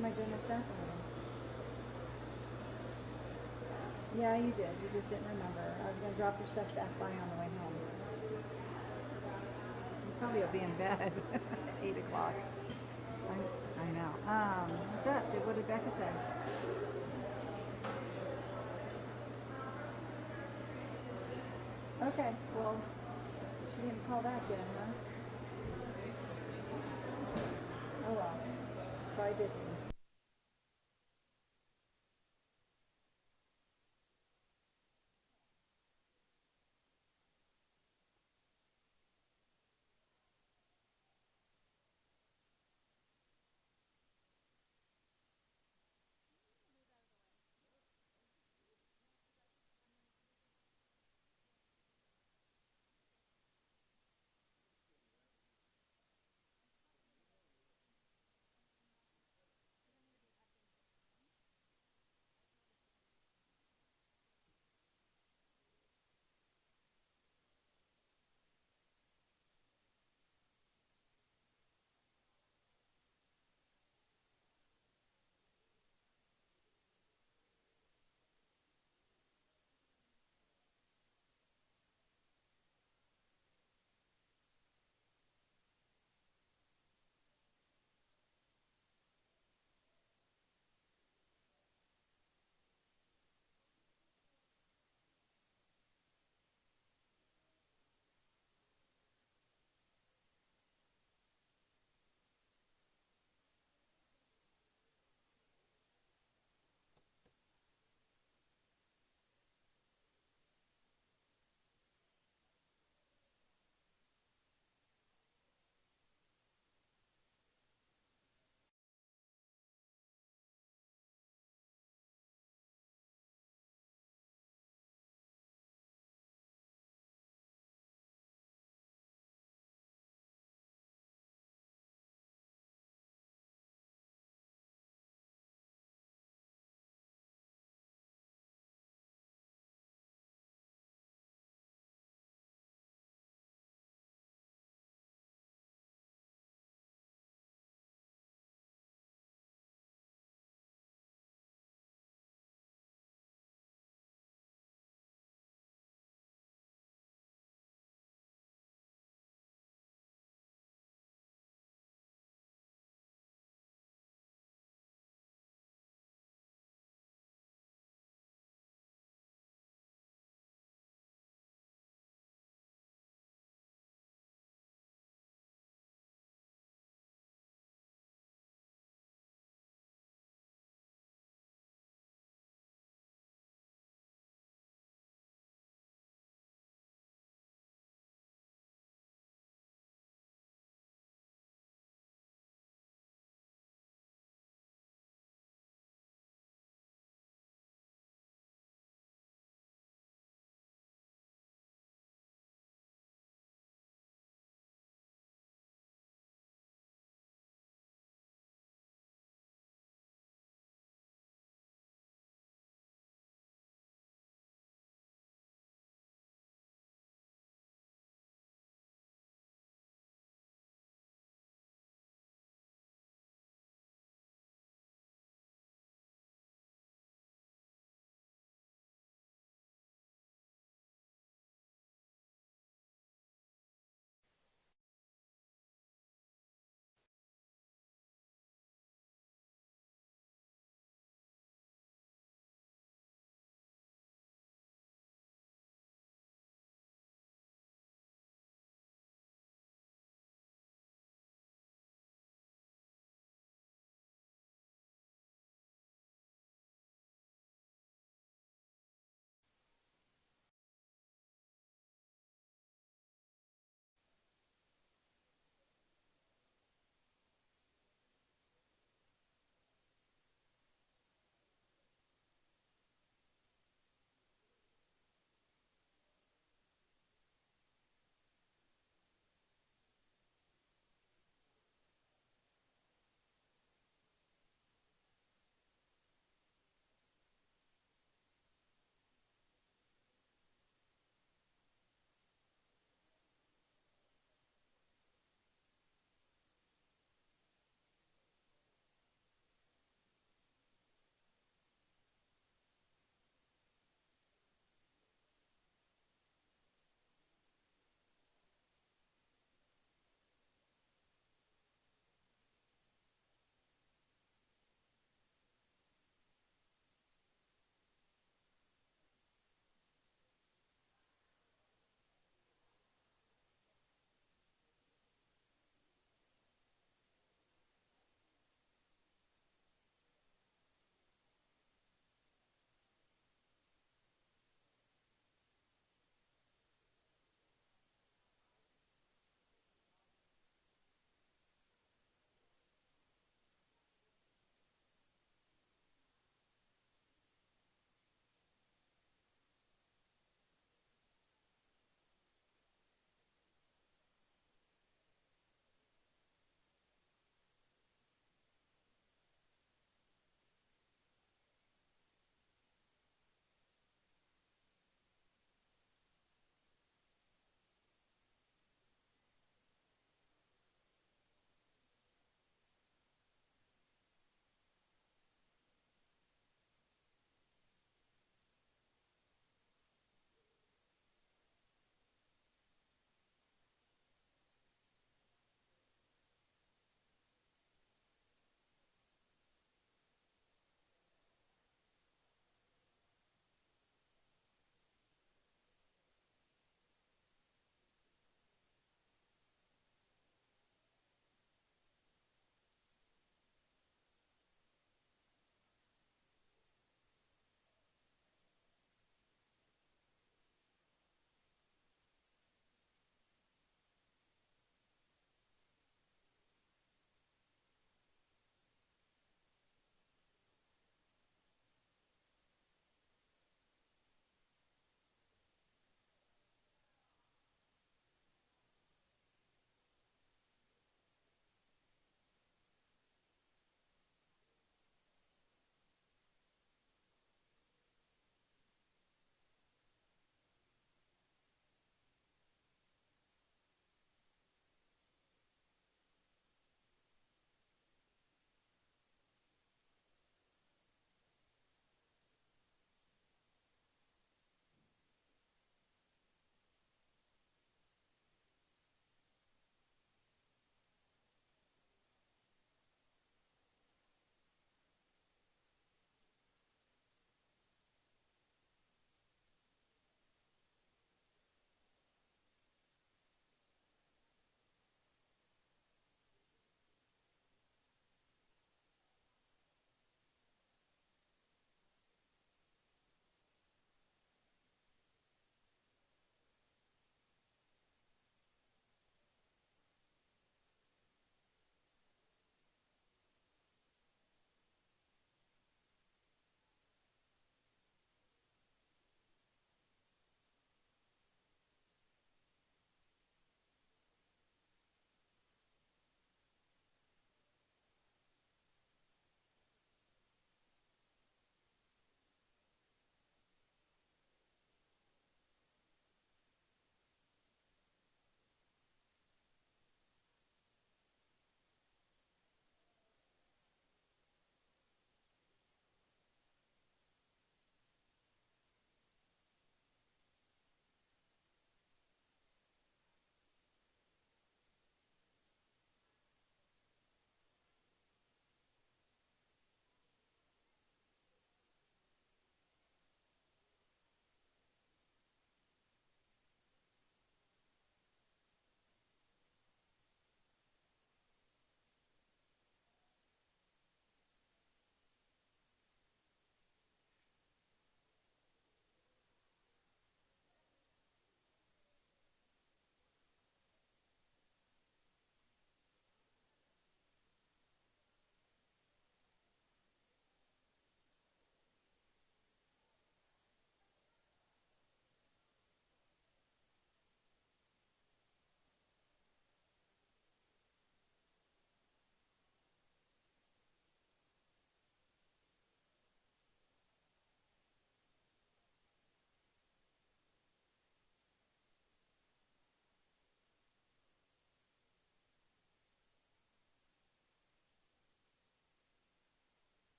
My general staff meeting. Yeah, you did. You just didn't remember. I was gonna drop your stuff back by on the way home. You probably will be in bed at 8 o'clock. I know. What's up? What did Becca say? Okay, well, she didn't call back yet, huh? Oh well, she's probably busy.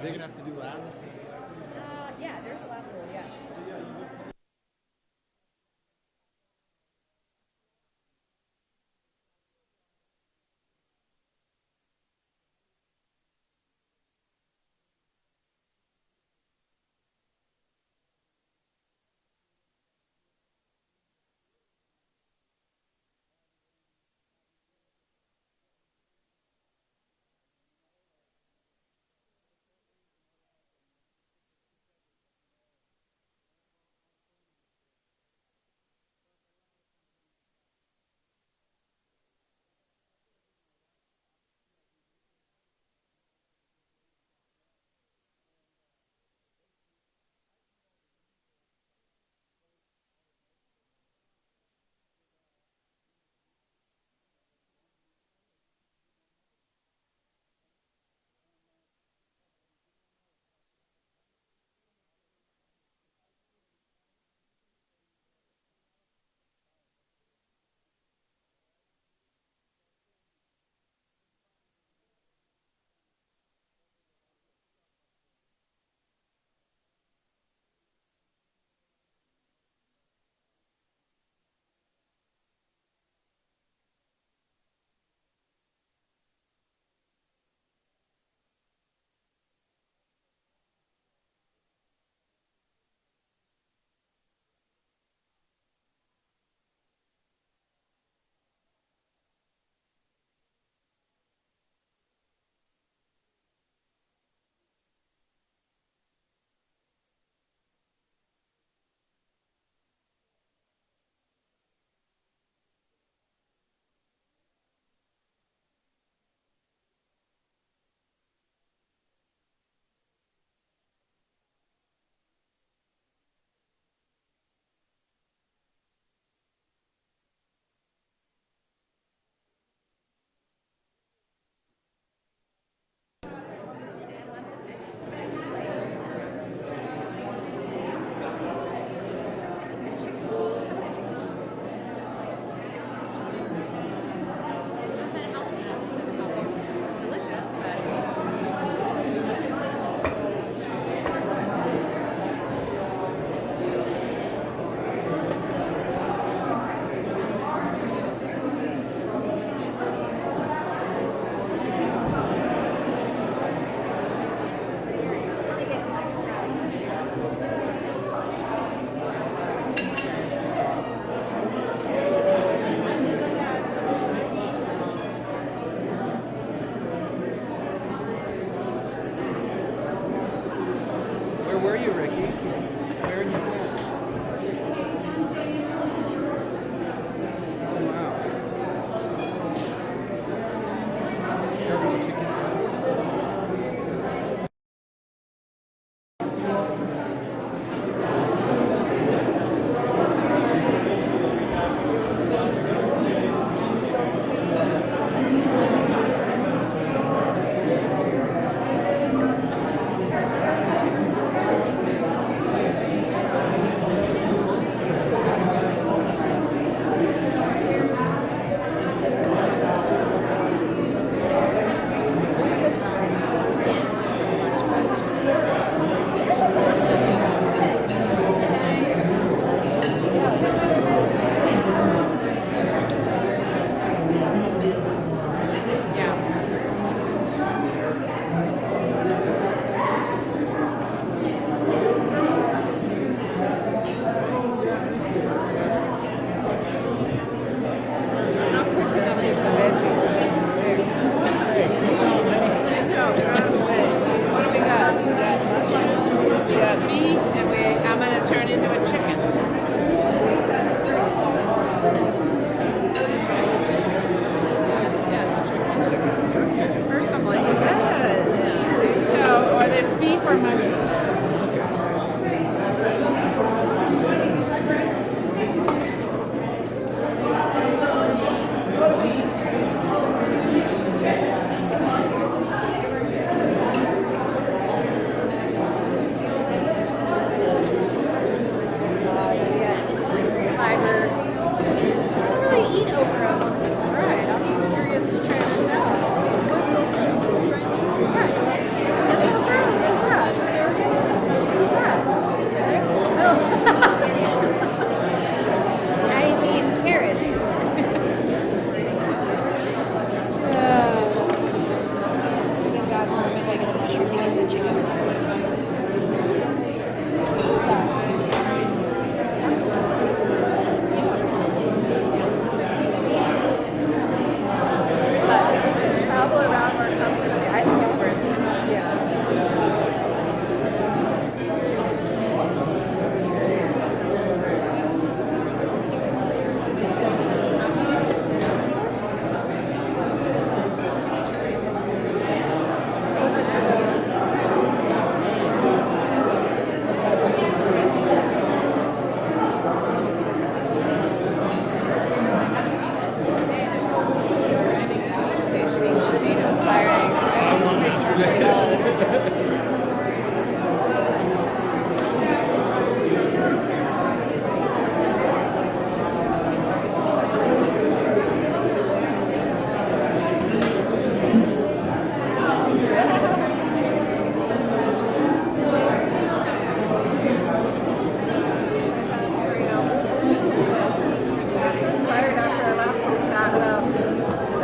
they gonna have to do labs? Yeah, there's a lab pool, yeah.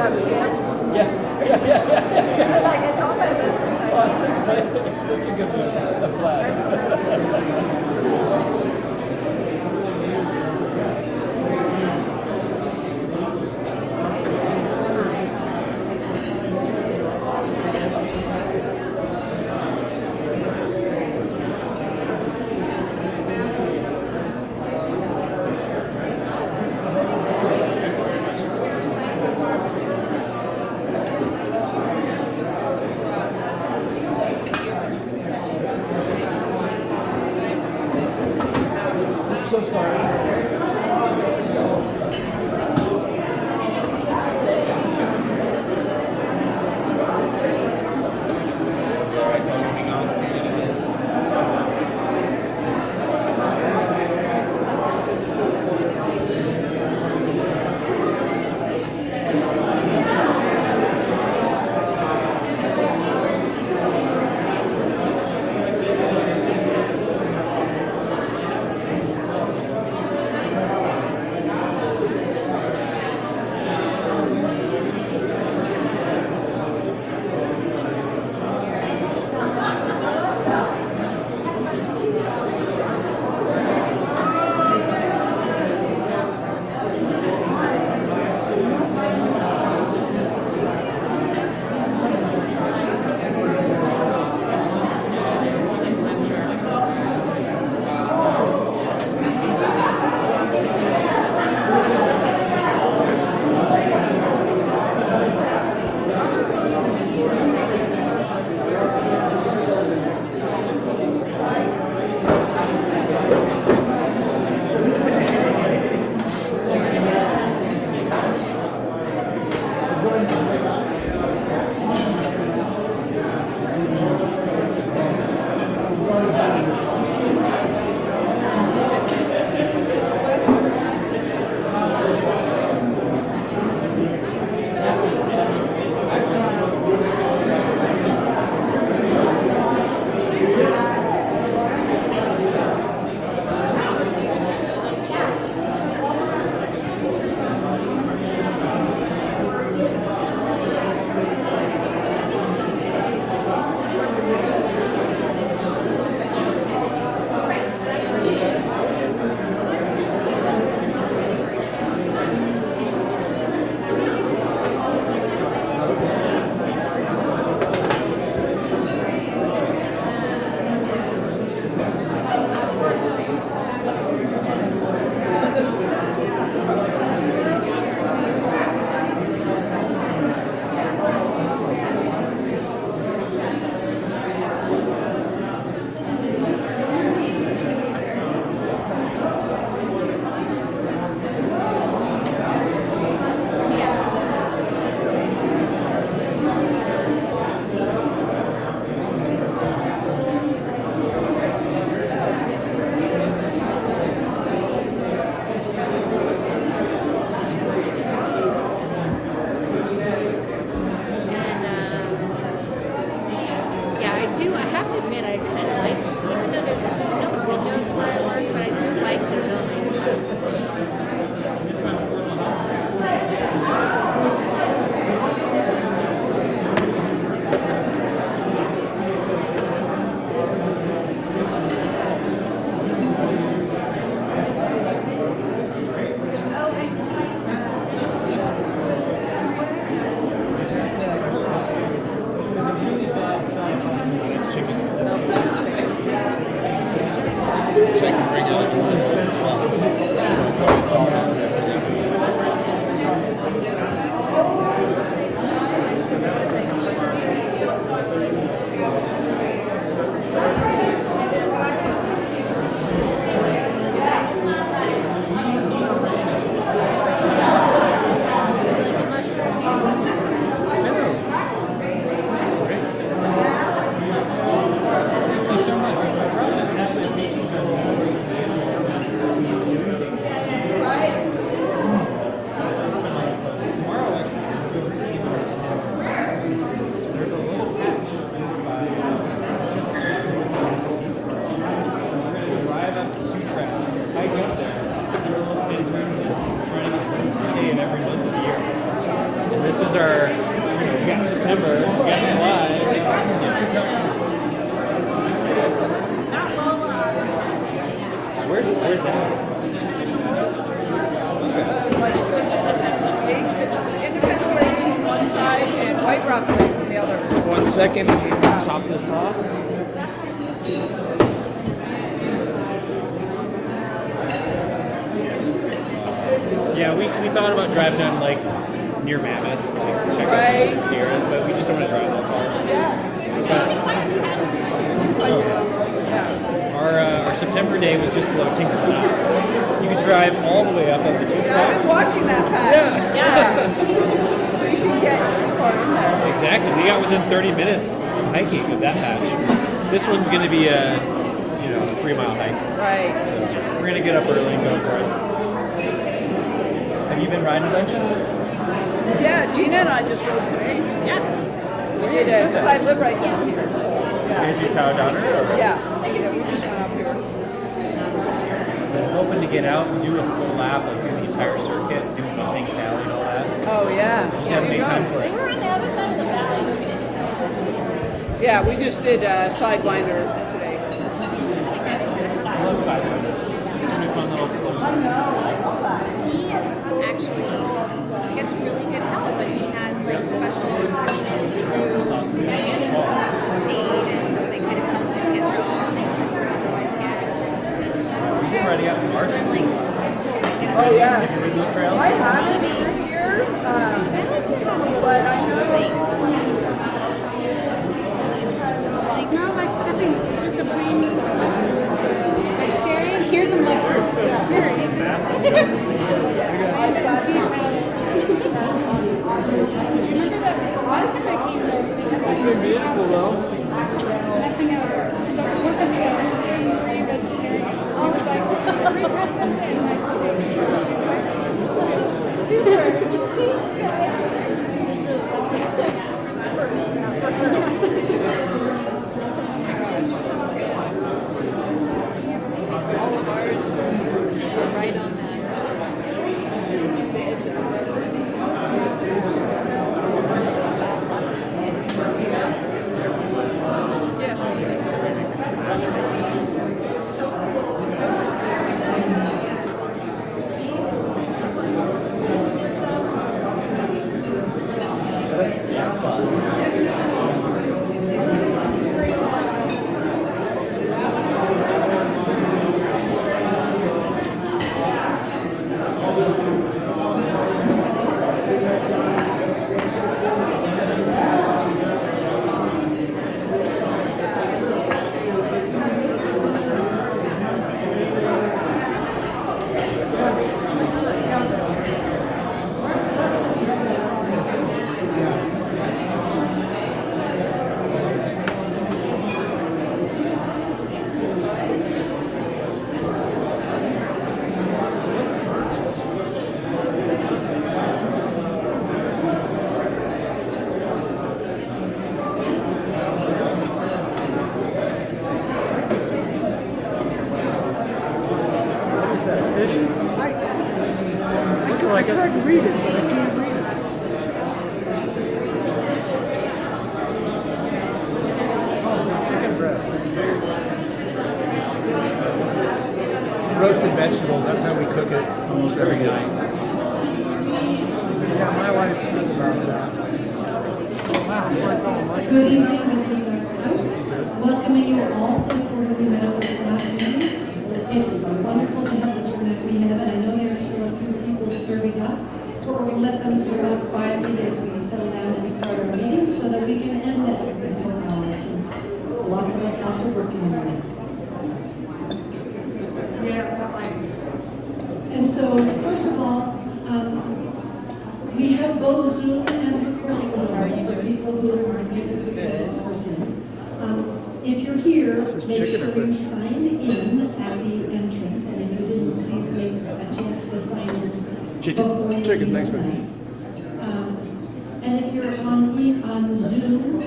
about camp? Yeah. Like it's all about this. Such a good one. The flag. our, we got September, we got July. Where's that? Independence Lake on one side and White Rock Lake on the other. 1 second, top this off. Yeah, we thought about driving down like near Mammoth, like check out some Sierras, but we just don't want to drive that far. Our September day was just below Tinker Flat. You could drive all the way up over to Yeah, I've been watching that patch. Yeah. So you can get far in there. Exactly. We got within 30 minutes hiking of that patch. This one's going to be a 3-mile hike. Right. So we're going to get up early and go for it. Have you been riding a bunch? Yeah, Gina and I just rode today. Yeah. We did it because I live right down here. So yeah. Did you tower downer? Or? Yeah. We just went up here. I'm hoping to get out and do a full lap, like do the entire circuit, do the Pink Sally and all that. Oh yeah. Just have to make time for They it. were on the other side of the valley. Yeah, we just did Sidewinder today. I love Sidewinder. It's gonna be a fun little float. I love that. He actually gets really good help, but he has like special recruitment through state, and they kind of help him get jobs that he would otherwise get. We've been riding out in March. So I'm like, hopeful. Oh yeah. Have you ridden those trails? I haven't this year. I like to have a little But I know things. Like not like stepping. This is just a brand new vegetarian. Here's some mushrooms. It's been beautiful though. All of ours are right on that. The edge of the I tried to read it, but I can't read it. Oh, it's a chicken breast. Roasted vegetables, that's how we cook it almost every night. Yeah, my wife's good about that. Good evening, this is welcoming you all to the quarterly Meadows Lab meeting. It's wonderful to have the turnout we have, and I know there's still a few people serving up, but we're going to let them serve up quietly as we settle down and start our meeting so that we can end that physical hour since lots of us have to work in the morning. And so, first of all, we have both Zoom and recording online for people who are able to be in person. If you're here, make sure you sign in at the entrance, and if you didn't, please make a chance to sign in before you leave tonight. And if you're on Zoom,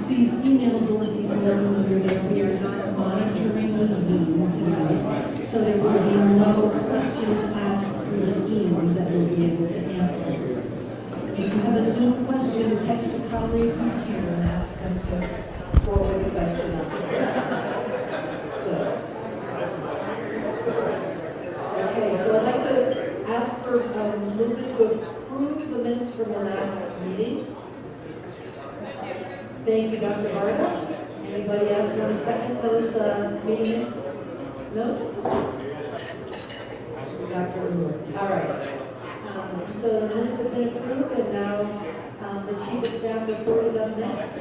please email Ability to let them know you're there. We are not monitoring the Zoom tonight, so there will be no questions asked through the Zoom that we'll be able to answer. If you have a Zoom question, text a colleague who's here and ask them to forward the question up. Good. Okay, so I'd like to ask for a movement to approve the minutes from the last meeting. Thank you, Dr. Bartle. Anybody else want to second those meeting notes? Dr. Moore. All right. So the minutes have been approved, and now the Chief of Staff report is up next.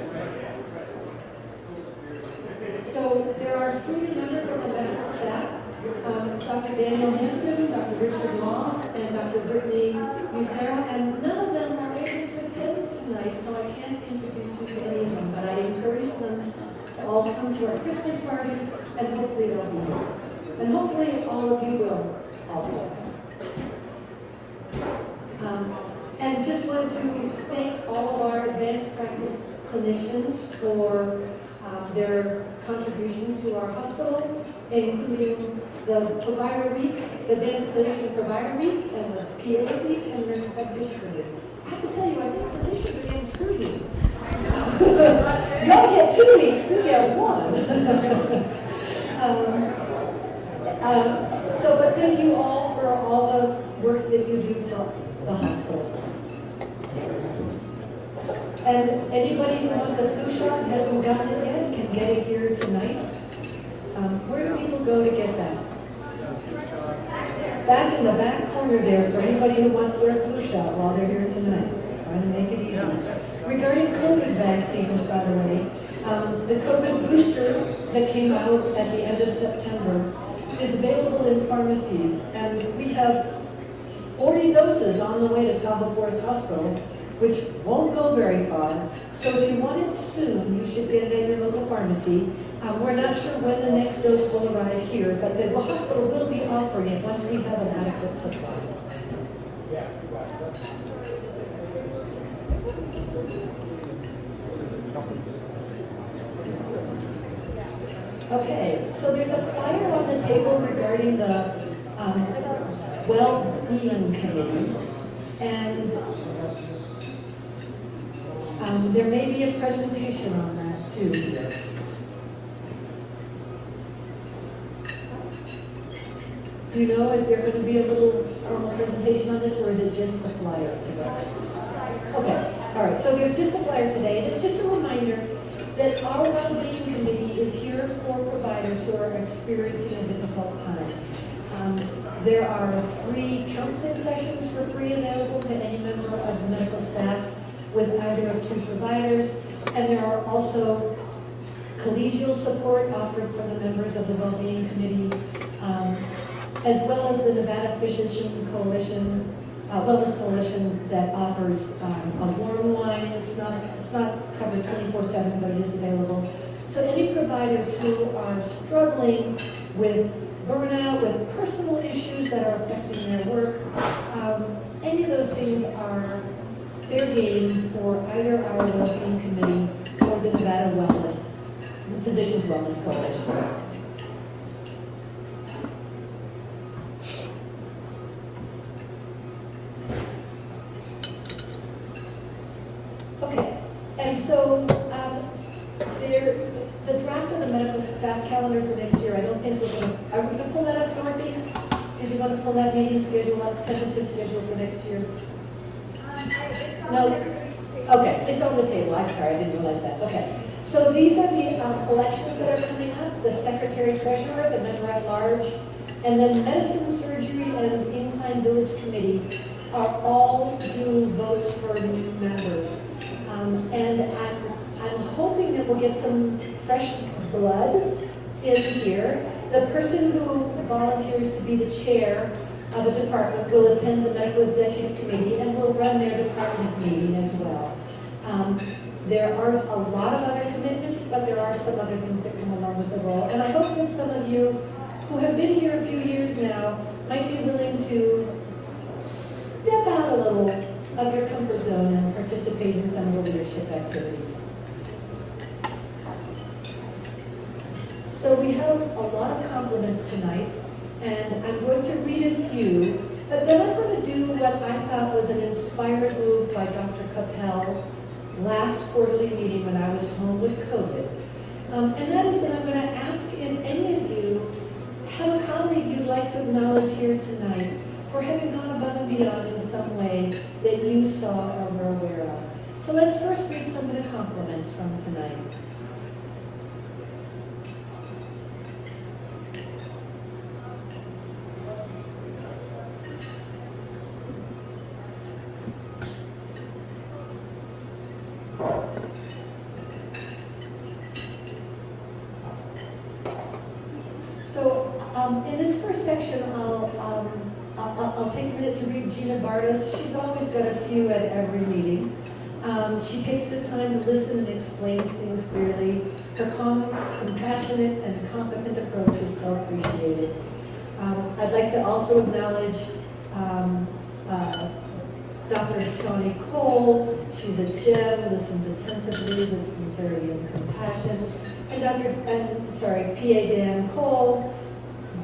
So there are 3 members of the medical staff, Dr. Daniel Henson, Dr. Richard Law, and Dr. Brittany Musera, and none of them are able to attend tonight, so I can't introduce you to any of them, but I encourage them to all come to our Christmas party, and hopefully they'll be here. And hopefully all of you will also. And just wanted to thank all of our advanced practice clinicians for their contributions to our hospital, including the Provider Week, the Advanced Clinician Provider Week, and the PA Week, and Nurse Practitioner Week. I have to tell you, I think physicians are getting screwed here. Y'all get 2 weeks, we get 1. But thank you all for all the work that you do for the hospital. And anybody who wants a flu shot and hasn't gotten it yet can get it here tonight. Where do people go to get that? Back in the back corner there for anybody who wants their flu shot while they're here tonight. Trying to make it easy. Regarding COVID vaccines, by the way, the COVID booster that came out at the end of September is available in pharmacies, and we have 40 doses on the way to Tahoe Forest Hospital, which won't go very far. So if you want it soon, you should get it at your local pharmacy. We're not sure when the next dose will arrive here, but the hospital will be offering it once we have an adequate supply. Okay, so there's a flyer on the table regarding the well-being committee, and there may be a presentation on that too. Do you know, is there going to be a little formal presentation on this, or is it just the flyer today? Okay, all right, so there's just a flyer today, and it's just a reminder that our well-being committee is here for providers who are experiencing a difficult time. There are 3 counseling sessions for free available to any member of the medical staff with either of 2 providers, and there are also collegial support offered for the members of the well-being committee, as well as the Nevada Physician Coalition, Wellness Coalition that offers a warm line. It's not covered 24/7, but it is available. So any providers who are struggling with burnout, with personal issues that are affecting their work, any of those things are fair game for either our well-being committee or the Nevada Physicians Wellness Coalition. Okay, and so the draft of the medical staff calendar for next year, I don't think are we going to pull that up, Dorothy? Did you want to pull that meeting schedule up, tentative schedule for next year? No? Okay, it's on the table. I'm sorry, I didn't realize that. Okay, so these are the elections that are coming up: the secretary-treasurer, the member-at-large, and then medicine, surgery, and incline village committee are all due votes for new members. And I'm hoping that we'll get some fresh blood in here. The person who volunteers to be the chair of a department will attend the medical executive committee and will run their department meeting as well. There aren't a lot of other commitments, but there are some other things that come along with the role. And I hope that some of you who have been here a few years now might be willing to step out a little of your comfort zone and participate in some of the leadership activities. So we have a lot of compliments tonight, and I'm going to read a few, But then I'm going to do what I thought was an inspired move by Dr. Capel last quarterly meeting when I was home with COVID. And that is that I'm going to ask if any of you have a colleague you'd like to acknowledge here tonight for having gone above and beyond in some way that you saw or were aware of. So let's first read some of the compliments from tonight. So in this first section, I'll take a minute to read Gina Bardas. She's always got a few at every meeting. She takes the time to listen and explains things clearly. Her calm, compassionate, and competent approach is so appreciated. I'd like to also acknowledge Dr. Shawnee Cole. She's a gem, listens attentively with sincerity and compassion. And PA Dan Cole.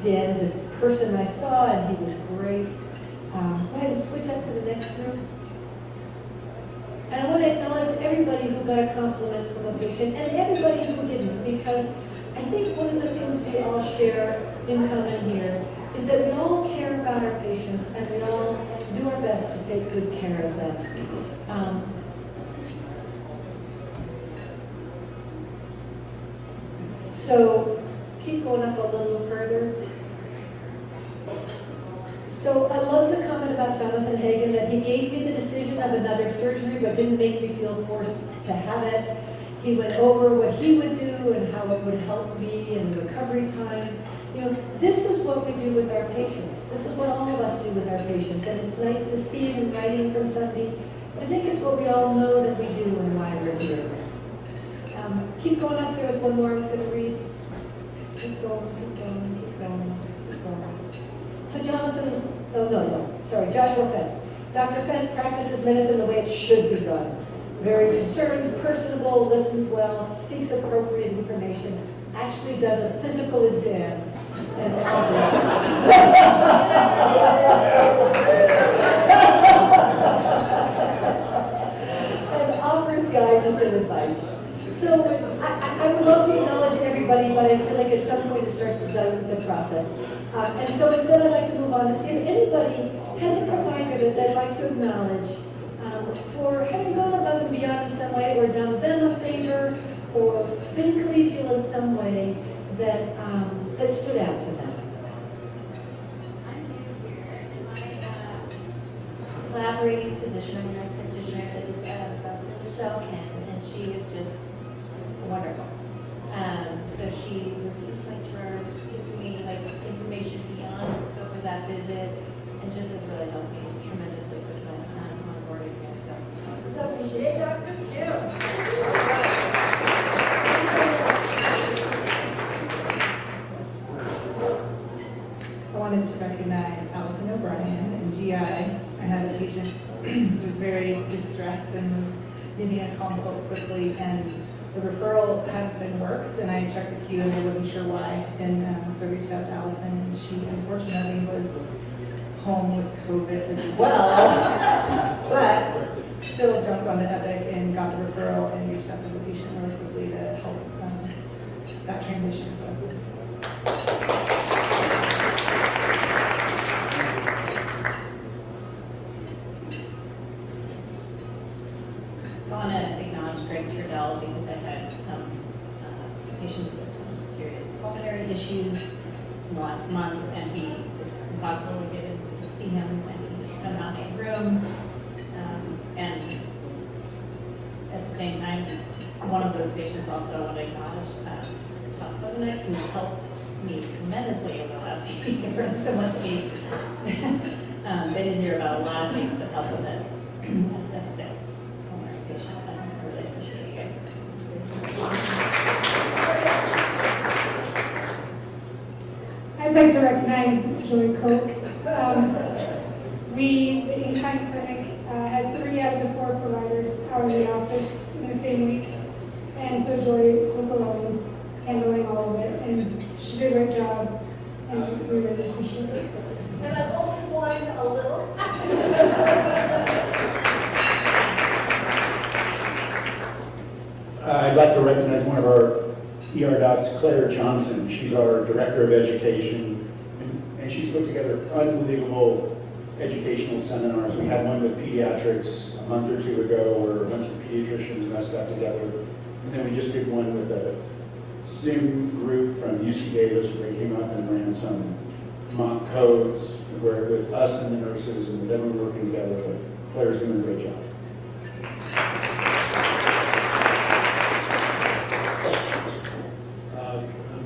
Dan is a person I saw and he was great. Go ahead and switch up to the next group. And I want to acknowledge everybody who got a compliment from a patient and everybody who didn't, because I think one of the things we all share in common here is that we all care about our patients and we all do our best to take good care of them. So keep going up a little further. So I love the comment about Jonathan Hagan that he gave me the decision of another surgery but didn't make me feel forced to have it. He went over what he would do and how it would help me in recovery time. You know, this is what we do with our patients. This is what all of us do with our patients, and it's nice to see it in writing from somebody. I think it's what we all know that we do and why we're here. Keep going up. There was one more I was going to read. Keep going, keep going, keep going, keep going. So Joshua Fenn. Dr. Fenn practices medicine the way it should be done. Very concerned, personable, listens well, seeks appropriate information, actually does a physical exam, and offers guidance and advice. So I would love to acknowledge everybody, but I feel like at some point it starts to dilute the process. And so instead I'd like to move on to see if anybody has a provider that they'd like to acknowledge for having gone above and beyond in some way or done them a favor or been collegial in some way that, that stood out to them. I'm new here, and my collaborating physician, I'm a nurse practitioner, is Dr. Michelle Kim, and she is just wonderful. So she reviews my charts, gives me like information beyond the scope of that visit, and just has really helped me tremendously with my onboarding here. So appreciate Dr. Kim. I wanted to recognize Allison O'Brien in GI. I had a patient who was very distressed and was needing a consult quickly, and the referral had been worked, and I checked the queue and I wasn't sure why, and so I reached out to Allison, and she unfortunately was home with COVID as well, but still jumped on the Epic and got the referral and reached out to the patient really quickly to help that transition. So I want to acknowledge Greg Turdell because I had some patients with some serious pulmonary issues in the last month, and it's impossible to get in to see him when he somehow made room. And at the same time, one of those patients also I want to acknowledge Todd Levinek, who's helped me tremendously over the last few years. So let's be been easier about a lot of things, but help with it. That's it. I really appreciate you guys. I'd like to recognize Joy Koch. The in-kind clinic had 3 out of the 4 providers out of the office in the same week. And so Joy was alone handling all of it, and she did a great job, and we really appreciate it. And I've only won a little I'd like to recognize one of our ER docs, Claire Johnson. She's our Director of Education, and she's put together unbelievable educational seminars. We had one with pediatrics a month or two ago where a bunch of pediatricians and us got together. And then we just did one with a Zoom group from UC Davis where they came up and ran some mock codes where with us and the nurses and with everyone working together. But Claire's doing a great job.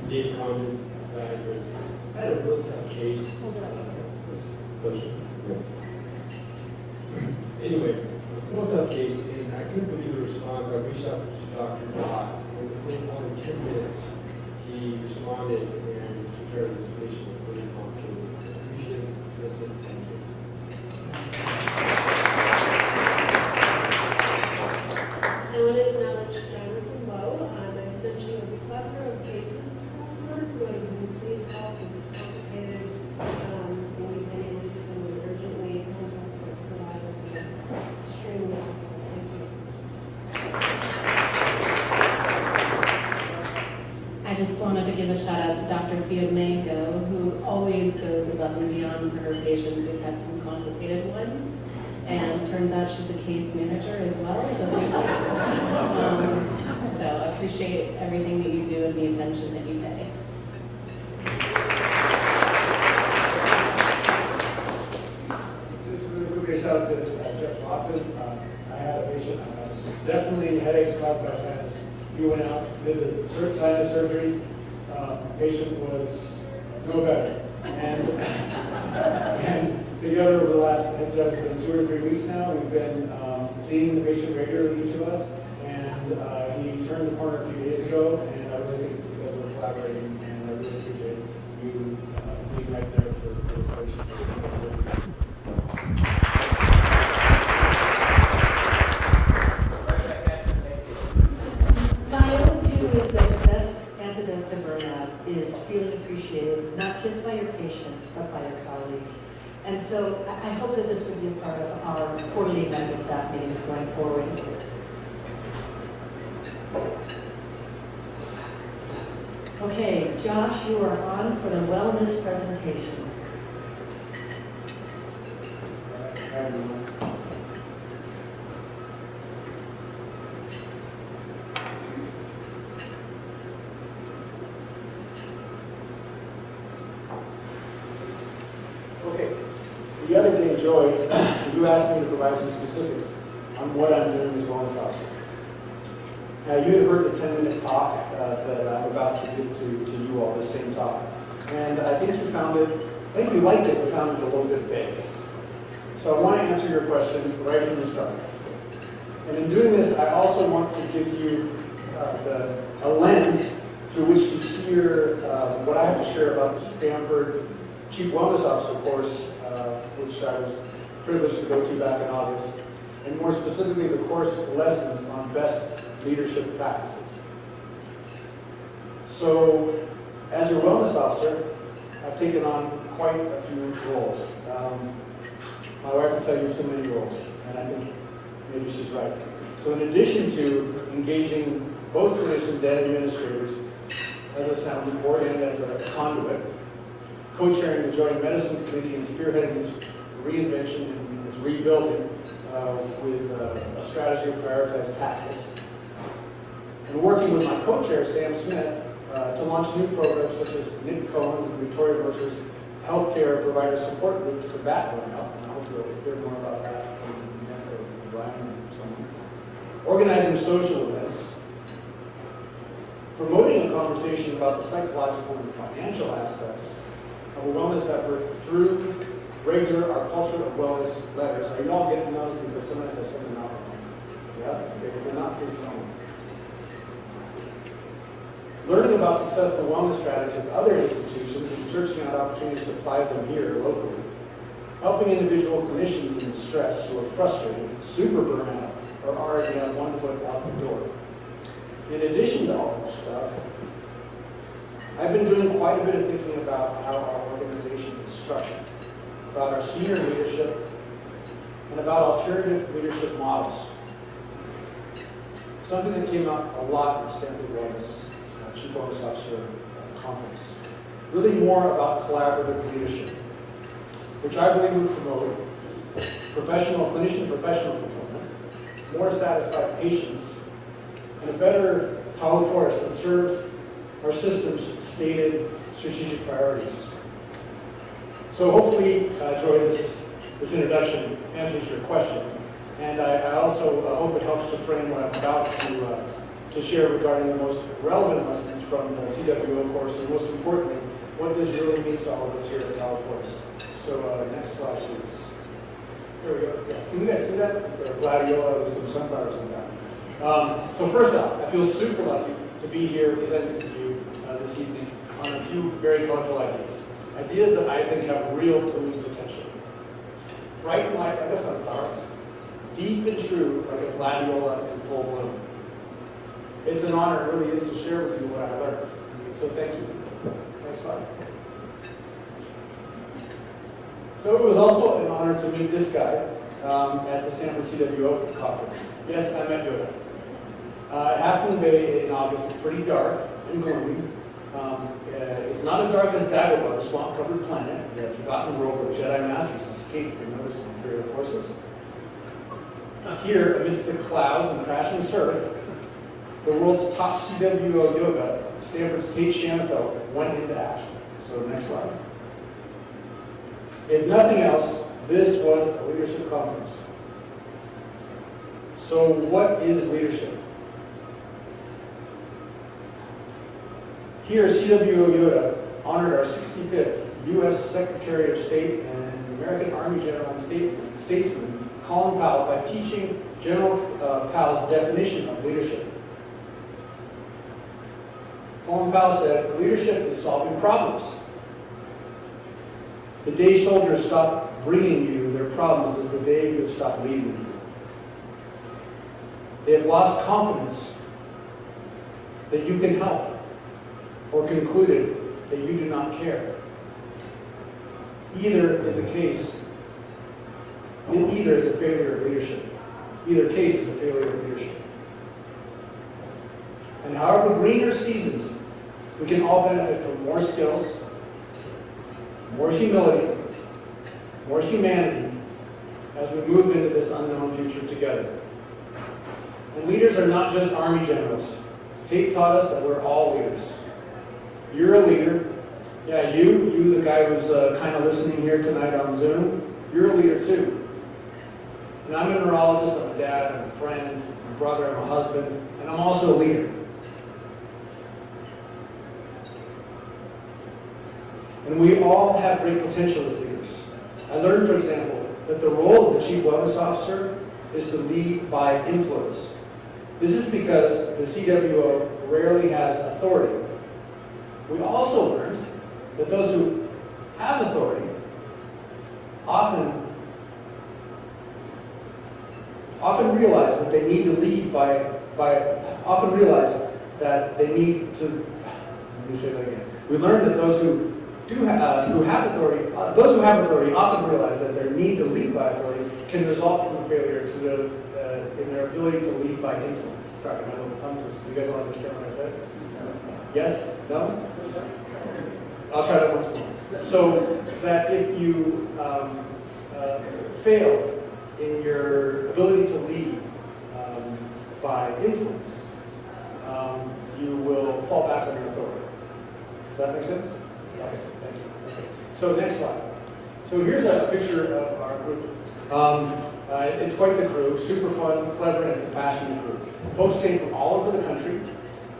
I'm Dave Condon, podiatrist. I had a real tough case. Anyway, real tough case, and I couldn't believe the response. I reached out to Dr. Dot, and within only 10 minutes, he responded and took care of this patient with really complicated. I appreciate it. That's it. Thank you. I want to acknowledge Jonathan Lowe. I've sent you a plethora of cases this past month. Going to please help. This is complicated. We've been able to get them urgently consult with providers. So extremely helpful. Thank you. I just wanted to give a shout out to Dr. Fiamengo, who always goes above and beyond for her patients. We've had some complicated ones. And turns out she's a case manager as well, so thank you. So I appreciate everything that you do and the attention that you pay. Just really quickly, shout out to Jeff Watson. I had a patient, this was definitely headaches caused by sinus. He went out, did the sinus surgery. Patient was no better. And together over the last, it's been 2 or 3 weeks now, we've been seeing the patient regularly, each of us. And he turned the corner a few days ago, and I really think it's because we're collaborating, and I really appreciate you being right there for this patient. My own view is that the best antidote to burnout is feeling appreciated, not just by your patients, but by your colleagues. And so I hope that this will be a part of our quarterly medical staff meetings going forward. Okay, Josh, you are on for the wellness presentation. Hi, everyone. Okay, the other day, Joy, you asked me to provide some specifics on what I'm doing as wellness officer. Now, you had heard the 10-minute talk that I'm about to give to you all, the same talk. And I think you found it, I think you liked it, but found it a little bit vague. So I want to answer your question right from the start. And in doing this, I also want to give you a lens through which to hear what I have to share about the Stanford Chief Wellness Officer course, which I was privileged to go to back in August, and more specifically the course lessons on best leadership practices. So, as your wellness officer, I've taken on quite a few roles. My wife would tell you too many roles, and I think maybe she's right. So in addition to engaging both clinicians and administrators as a sounding board and as a conduit, co-chairing the Joint Medicine Committee and spearheading its reinvention and its rebuilding with a strategy of prioritized tactics. And working with my co-chair, Sam Smith, to launch new programs such as Nick Cohen's and Victoria Mercer's Healthcare Provider Support Group to combat burnout. And I hope you'll hear more about that from Nick or Brian or someone. Organizing social events. Promoting a conversation about the psychological and financial aspects of a wellness effort through regular Our Culture of Wellness letters. Are you all getting those? Because sometimes I send them out. Yeah? Okay, if you're not, please tell me. Learning about successful wellness strategies at other institutions and searching out opportunities to apply them here locally. Helping individual clinicians in distress who are frustrated, super burnout, or already on one foot out the door. In addition to all this stuff, I've been doing quite a bit of thinking about how our organization is structured, about our senior leadership, and about alternative leadership models. something that came up a lot at the Stanford Wellness Chief Wellness Officer Conference. Really more about collaborative leadership, which I believe would promote clinician professional fulfillment, more satisfied patients, and a better Tahoe Forest that serves our system's stated strategic priorities. So hopefully, Joy, this introduction answers your question. And I also hope it helps to frame what I'm about to share regarding the most relevant lessons from the CWO course, and most importantly, what this really means to all of us here at Tahoe Forest. So next slide, please. There we go. Yeah. Can you guys see that? It's a gladiola with some sunflowers in the back. So first off, I feel super lucky to be here presenting to you this evening on a few very colorful ideas. Ideas that I think have real blooming potential. Bright and light like a sunflower, deep and true like a gladiola in full bloom. It's an honor, it really is, to share with you what I learned. So thank you. Next slide. So it was also an honor to meet this guy at the Stanford CWO conference. Yes, I met Yoda. At Half Moon Bay in August, it's pretty dark and gloomy. It's not as dark as Dagobah, the swamp-covered planet, the forgotten world where Jedi Masters escaped the notice of Imperial forces. Here, amidst the clouds and crashing surf, the world's top CWO yoga, Stanford's Tate Shanafelt, went into action. So next slide. If nothing else, this was a leadership conference. So what is leadership? Here, CWO Yoda honored our 65th U.S. Secretary of State and American Army General and statesman, Colin Powell, by teaching General Powell's definition of leadership. Colin Powell said, leadership is solving problems. The day soldiers stop bringing you their problems is the day you have stopped leading them. They have lost confidence that you can help, or concluded that you do not care. Either is a failure of leadership. Either case is a failure of leadership. And however green or seasoned, we can all benefit from more skills, more humility, more humanity as we move into this unknown future together. And leaders are not just army generals. Tate taught us that we're all leaders. You're a leader. Yeah, you the guy who's kind of listening here tonight on Zoom, you're a leader too. And I'm a neurologist, I'm a dad, I'm a friend, I'm a brother, I'm a husband, and I'm also a leader. And we all have great potential as leaders. I learned, for example, that the role of the Chief Wellness Officer is to lead by influence. This is because the CWO rarely has authority. We also learned that those who have authority often realize that they need to lead often realize that they need to, let me say that again. We learned that those who have authority often realize that their need to lead by authority can result from a failure in their ability to lead by influence. Sorry, my little tongue twister. You guys all understand what I said? Yes? No? I'll try that once more. So that if you fail in your ability to lead by influence, you will fall back on your authority. Does that make sense? Okay, thank you. Okay. So next slide. So here's a picture of our group. It's quite the crew, super fun, clever, and compassionate group. Folks came from all over the country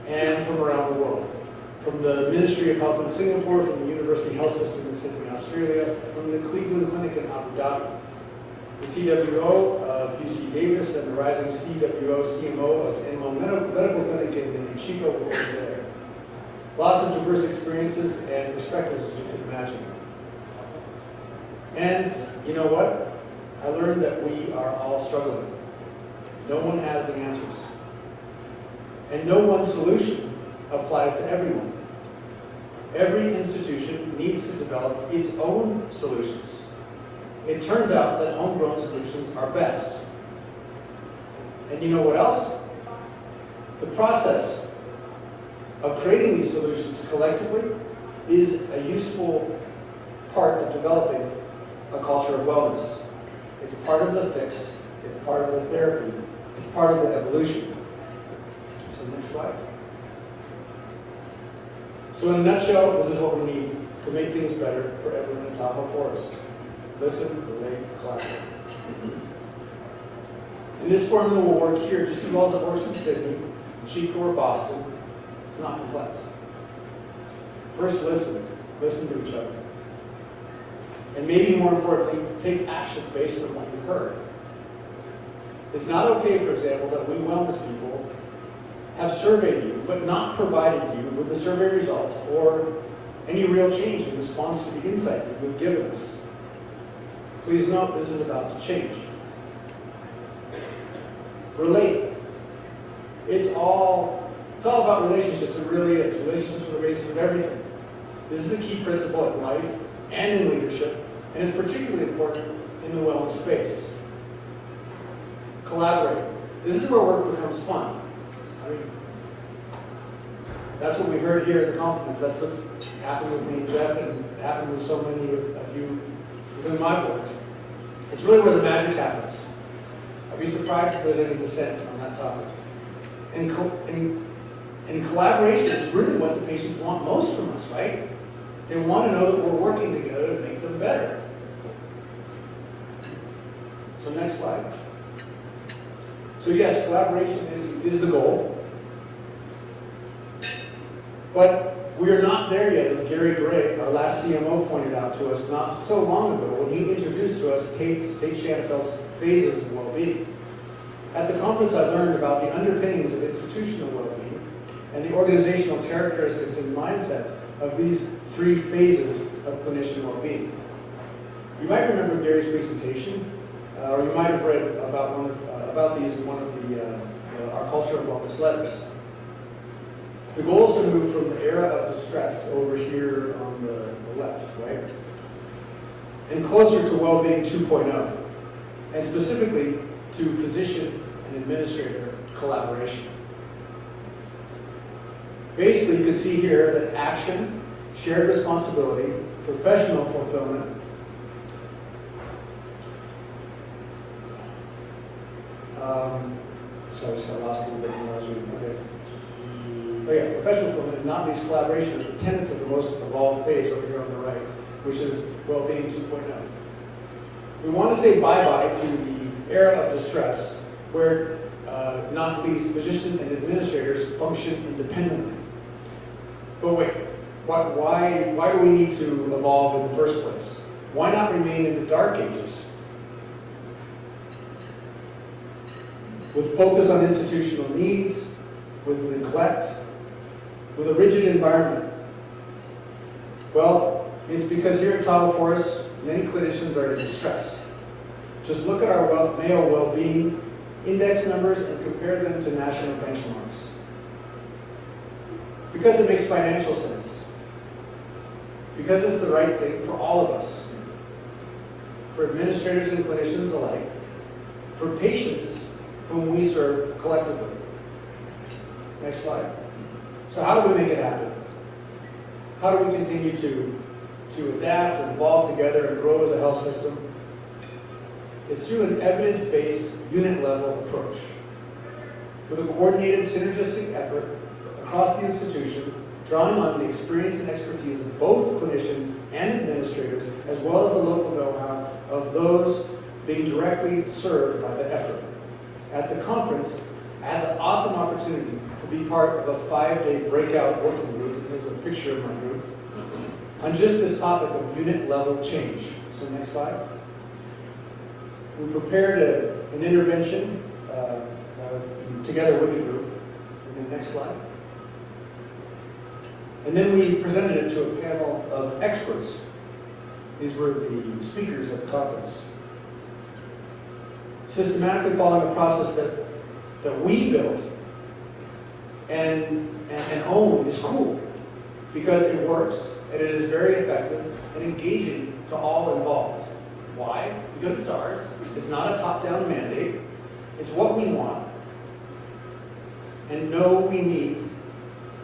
and from around the world. From the Ministry of Health in Singapore, from the University Health System in Sydney, Australia, from the Cleveland Clinic in Abu Dhabi, the CWO of UC Davis, and the rising CWO CMO of Inmo Medical Clinic in Chico over there. Lots of diverse experiences and perspectives, as you can imagine. And you know what? I learned that we are all struggling. No one has the answers. And no one solution applies to everyone. Every institution needs to develop its own solutions. It turns out that homegrown solutions are best. And you know what else? The process of creating these solutions collectively is a useful part of developing a culture of wellness. It's part of the fix, it's part of the therapy, it's part of the evolution. So next slide. So in a nutshell, this is what we need to make things better for everyone in Tahoe Forest. Listen, relate, collaborate. And this formula will work here just as well as it works in Sydney, Chico, or Boston. It's not complex. First, listen. Listen to each other. And maybe more importantly, take action based on what you've heard. It's not okay, for example, that we wellness people have surveyed you, but not provided you with the survey results or any real change in response to the insights that you've given us. Please note, this is about to change. Relate. It's all about relationships. It really is. Relationships are the basis of everything. This is a key principle in life and in leadership, and it's particularly important in the wellness space. Collaborate. This is where work becomes fun. I mean, that's what we heard here in the compliments. That's what's happened with me and Jeff, and happened with so many of you within my board. It's really where the magic happens. I'd be surprised if there's any dissent on that topic. And collaboration is really what the patients want most from us, right? They want to know that we're working together to make them better. So next slide. So yes, collaboration is the goal. But we are not there yet, as Gary Gray, our last CMO, pointed out to us not so long ago when he introduced to us Tate Shanafel's phases of well-being. At the conference, I learned about the underpinnings of institutional well-being and the organizational characteristics and mindsets of these 3 phases of clinician well-being. You might remember Gary's presentation, or you might have read about these in one of our Culture of Wellness letters. The goal is to move from the era of distress over here on the left, right? And closer to well-being 2.0, and specifically to physician and administrator collaboration. Basically, you can see here that action, shared responsibility, professional fulfillment, sorry, I just got lost a little bit when I was reading. Okay. Oh yeah, professional fulfillment, and not least collaboration, are the tenets of the most evolved phase over here on the right, which is well-being 2.0. We want to say bye-bye to the era of distress, where not least physicians and administrators function independently. But wait, why do we need to evolve in the first place? Why not remain in the dark ages? With focus on institutional needs, with neglect, with a rigid environment? Well, it's because here at Tahoe Forest, many clinicians are in distress. Just look at our male well-being index numbers and compare them to national benchmarks. Because it makes financial sense. Because it's the right thing for all of us. For administrators and clinicians alike. For patients whom we serve collectively. Next slide. So how do we make it happen? How do we continue to adapt and evolve together and grow as a health system? It's through an evidence-based, unit-level approach. With a coordinated, synergistic effort across the institution, drawing on the experience and expertise of both clinicians and administrators, as well as the local know-how of those being directly served by the effort. At the conference, I had the awesome opportunity to be part of a 5-day breakout working group, and there's a picture of my group, on just this topic of unit-level change. So next slide. We prepared an intervention together with the group. And then next slide. And then we presented it to a panel of experts. These were the speakers at the conference. Systematically following a process that we built and own is cool because it works and it is very effective and engaging to all involved. Why? Because it's ours. It's not a top-down mandate. It's what we want. and know we need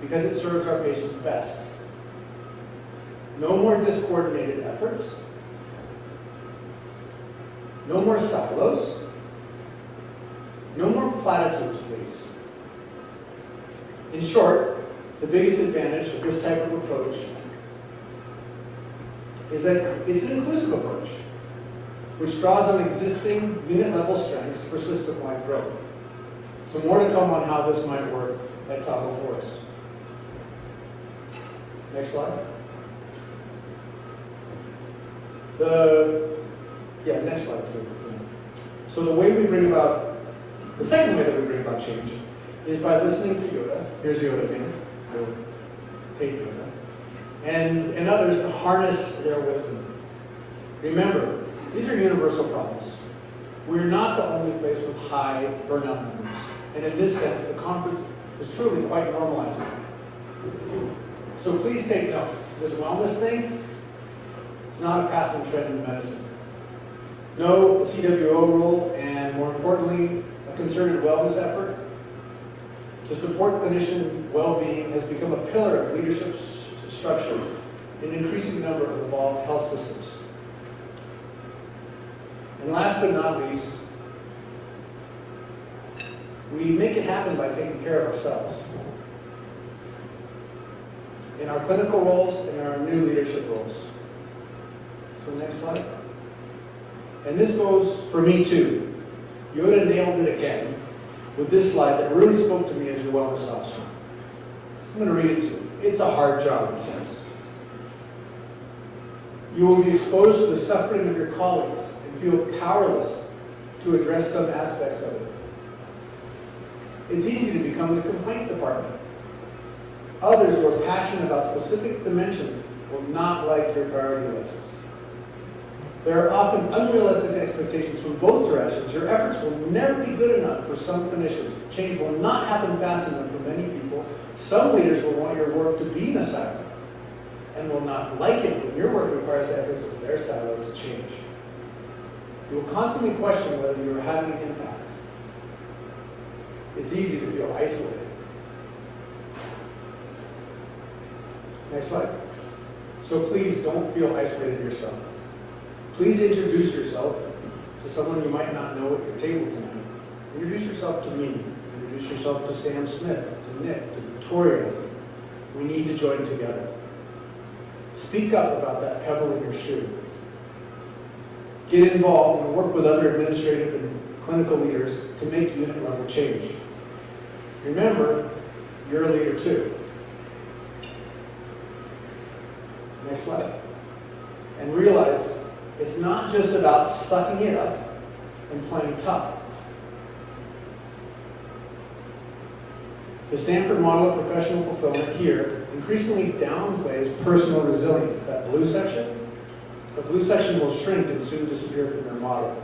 because it serves our patients best. No more discoordinated efforts. No more silos. No more platitudes, please. In short, the biggest advantage of this type of approach is that it's an inclusive approach, which draws on existing unit-level strengths for system-wide growth. So more to come on how this might work at Tahoe Forest. Next slide. Next slide too. So the way we bring about, the second way that we bring about change is by listening to Yoda. Here's Yoda again, the tape Yoda. And others to harness their wisdom. Remember, these are universal problems. We're not the only place with high burnout numbers. And in this sense, the conference is truly quite normalizing. So please take note. This wellness thing, it's not a passing trend in medicine. No, the CWO rule, and more importantly, a concerted wellness effort to support clinician well-being has become a pillar of leadership structure in an increasing number of involved health systems. And last but not least, we make it happen by taking care of ourselves. In our clinical roles and our new leadership roles. So next slide. And this goes for me too. Yoda nailed it again with this slide that really spoke to me as your wellness officer. I'm going to read it to you. It's a hard job, it says. You will be exposed to the suffering of your colleagues and feel powerless to address some aspects of it. It's easy to become the complaint department. Others who are passionate about specific dimensions will not like your priority lists. There are often unrealistic expectations from both directions. Your efforts will never be good enough for some clinicians. Change will not happen fast enough for many people. Some leaders will want your work to be in a silo and will not like it when your work requires the efforts of their silo to change. You will constantly question whether you are having an impact. It's easy to feel isolated. Next slide. So please don't feel isolated yourself. Please introduce yourself to someone you might not know at your table tonight. Introduce yourself to me. Introduce yourself to Sam Smith, to Nick, to Victoria. We need to join together. Speak up about that pebble in your shoe. Get involved and work with other administrative and clinical leaders to make unit level change. Remember, you're a leader too. Next slide. And realize it's not just about sucking it up and playing tough. The Stanford model of professional fulfillment here increasingly downplays personal resilience. That blue section, the blue section will shrink and soon disappear from their model.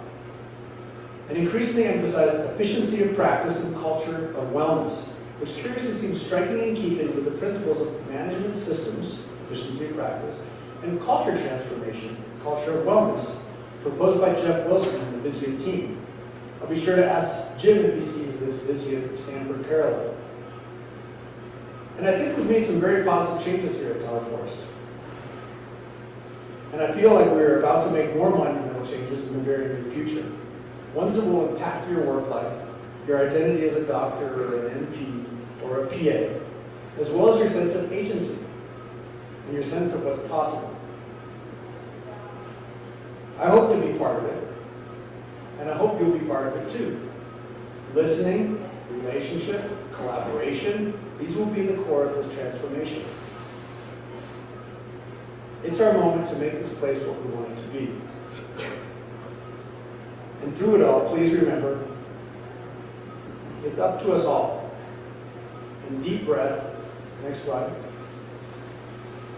And increasingly emphasizes efficiency of practice and culture of wellness, which curiously seems striking in keeping with the principles of management systems, efficiency of practice, and culture transformation, culture of wellness, proposed by Jeff Wilson and the Vizient team. I'll be sure to ask Jim if he sees this Vizient-Stanford parallel. And I think we've made some very positive changes here at Tahoe Forest. And I feel like we're about to make more monumental changes in the very near future. Ones that will impact your work life, your identity as a doctor or an NP or a PA, as well as your sense of agency and your sense of what's possible. I hope to be part of it, and I hope you'll be part of it too. Listening, relationship, collaboration, these will be the core of this transformation. It's our moment to make this place what we want it to be. And through it all, please remember, it's up to us all. And deep breath, next slide.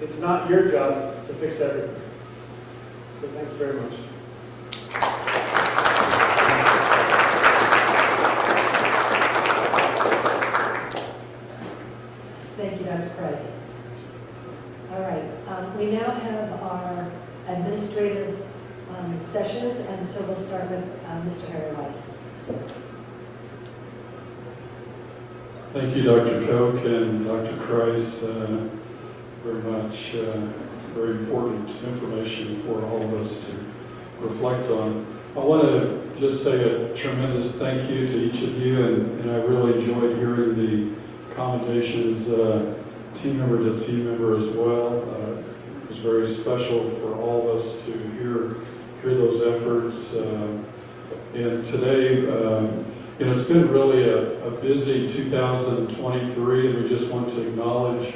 It's not your job to fix everything. So thanks very much. Thank you, Dr. Price. All right, we now have our administrative sessions, and so we'll start with Mr. Harry Weiss. Thank you, Dr. Koch and Dr. Kreis, very much. Very important information for all of us to reflect on. I want to just say a tremendous thank you to each of you, and I really enjoyed hearing the commendations team member to team member as well. It was very special for all of us to hear those efforts. And today, it's been really a busy 2023, and we just want to acknowledge,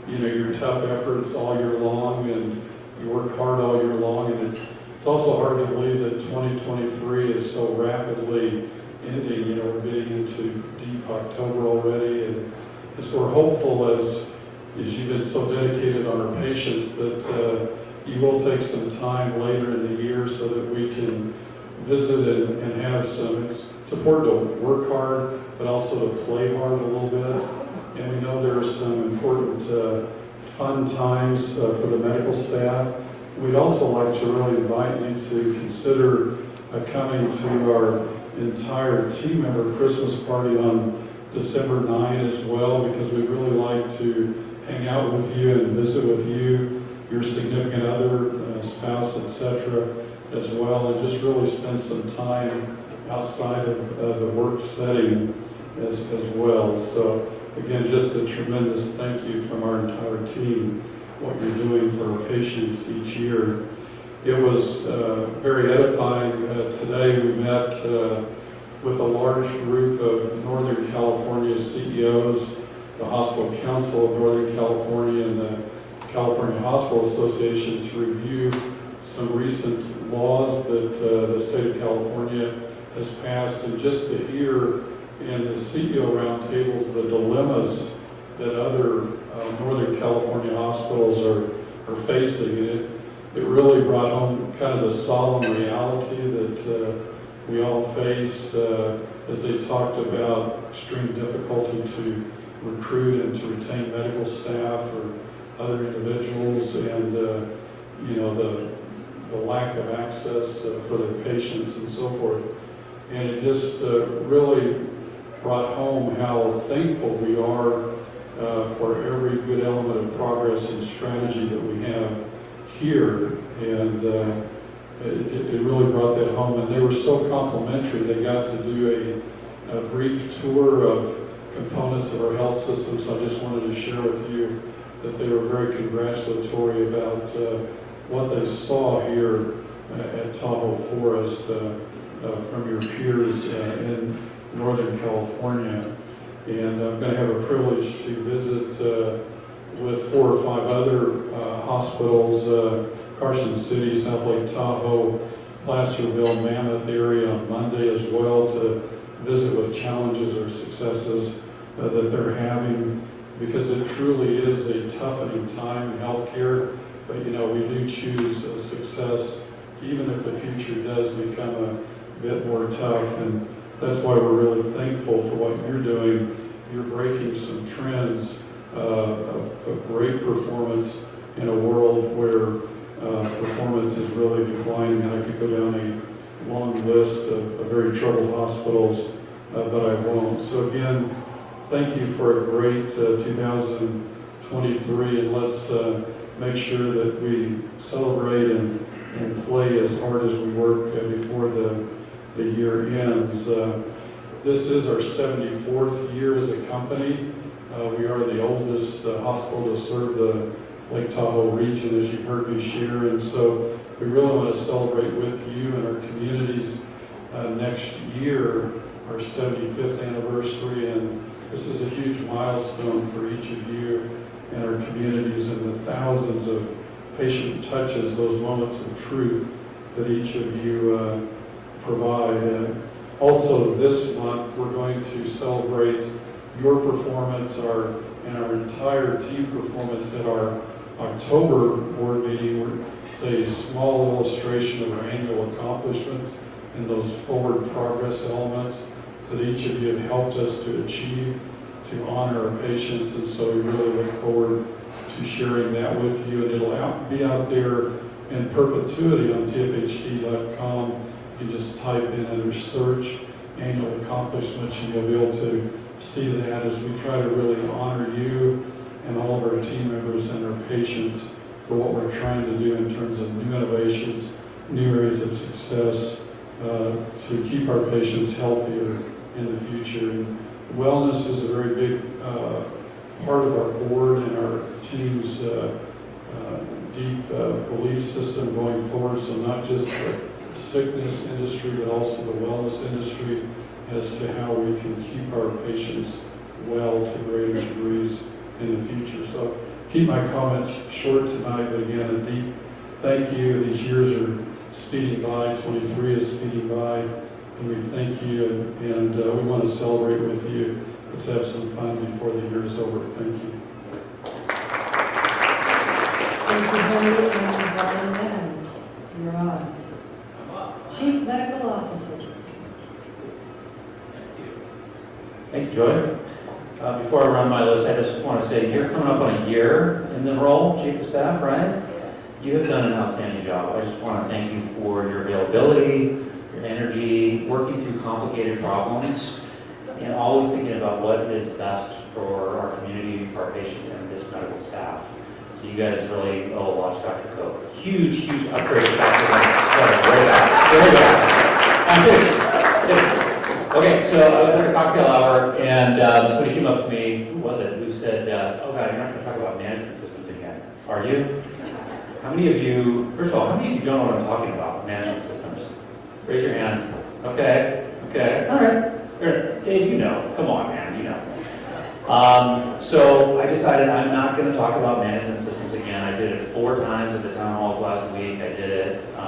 your tough efforts all year long, and you work hard all year long, and it's also hard to believe that 2023 is so rapidly ending. We're getting into deep October already, and so we're hopeful as you've been so dedicated on our patients that you will take some time later in the year so that we can visit and have some. It's important to work hard, but also to play hard a little bit. And we know there are some important fun times for the medical staff. We'd also like to really invite you to consider coming to our entire team member Christmas party on December 9 as well, because we'd really like to hang out with you and visit with you, your significant other, spouse, etc. as well, and just really spend some time outside of the work setting as well. So again, just a tremendous thank you from our entire team, what you're doing for our patients each year. It was very edifying. Today we met with a large group of Northern California CEOs, the Hospital Council of Northern California and the California Hospital Association to review some recent laws that the state of California has passed, and just to hear in the CEO roundtables the dilemmas that other Northern California hospitals are facing. And it really brought home kind of the solemn reality that we all face as they talked about extreme difficulty to recruit and to retain medical staff or other individuals, and the lack of access for their patients and so forth. And it just really brought home how thankful we are for every good element of progress and strategy that we have here. And it really brought that home. And they were so complimentary. They got to do a brief tour of components of our health system. So I just wanted to share with you that they were very congratulatory about what they saw here at Tahoe Forest from your peers in Northern California. And I'm going to have a privilege to visit with 4 or 5 other hospitals, Carson City, South Lake Tahoe, Placerville, Mammoth area on Monday as well, to visit with challenges or successes that they're having, because it truly is a toughening time in healthcare. But we do choose success even if the future does become a bit more tough, and that's why we're really thankful for what you're doing. You're breaking some trends of great performance in a world where performance is really declining. And I could go down a long list of very troubled hospitals, but I won't. So again, thank you for a great 2023, and let's make sure that we celebrate and play as hard as we work before the year ends. This is our 74th year as a company. We are the oldest hospital to serve the Lake Tahoe region, as you heard me share, and so we really want to celebrate with you and our communities next year, our 75th anniversary, and this is a huge milestone for each of you and our communities, and the thousands of patient touches, those moments of truth that each of you provide. Also this month, we're going to celebrate your performance and our entire team performance at our October board meeting. It's a small illustration of our annual accomplishments and those forward progress elements that each of you have helped us to achieve to honor our patients. And so we really look forward to sharing that with you. And it'll be out there in perpetuity on TFHD.com. You can just type in under search annual accomplishments, and you'll be able to see that as we try to really honor you and all of our team members and our patients for what we're trying to do in terms of new innovations, new areas of success to keep our patients healthier in the future. And wellness is a very big part of our board and our team's deep belief system going forward. So not just the sickness industry, but also the wellness industry as to how we can keep our patients well to greater degrees in the future. So keep my comments short tonight, but again, a deep thank you. These years are speeding by, 23 is speeding by, and we thank you, and we want to celebrate with you. Let's have some fun before the year is over. Thank you. Thank you, Henry, and Brian Evans. You're on. Chief Medical Officer. Thank you, Joy. Before I run my list, I just want to say you're coming up on a year in the role, Chief of Staff, right? You have done an outstanding job. I just want to thank you for your availability, your energy, working through complicated problems, and always thinking about what is best for our community, for our patients, and this medical staff. So you guys really owe a lot to Dr. Koch. Huge, huge upgrade to Dr. Okay, so I was at a cocktail hour, and somebody came up to me, who was it, who said, oh God, you're not going to talk about management systems again, are you? How many of you, first of all, how many of you don't know what I'm talking about, management systems? Raise your hand. Okay, all right. Dave, you know, come on, man, you know. So I decided I'm not going to talk about management systems again. I did it 4 times at the town halls last week. I did it at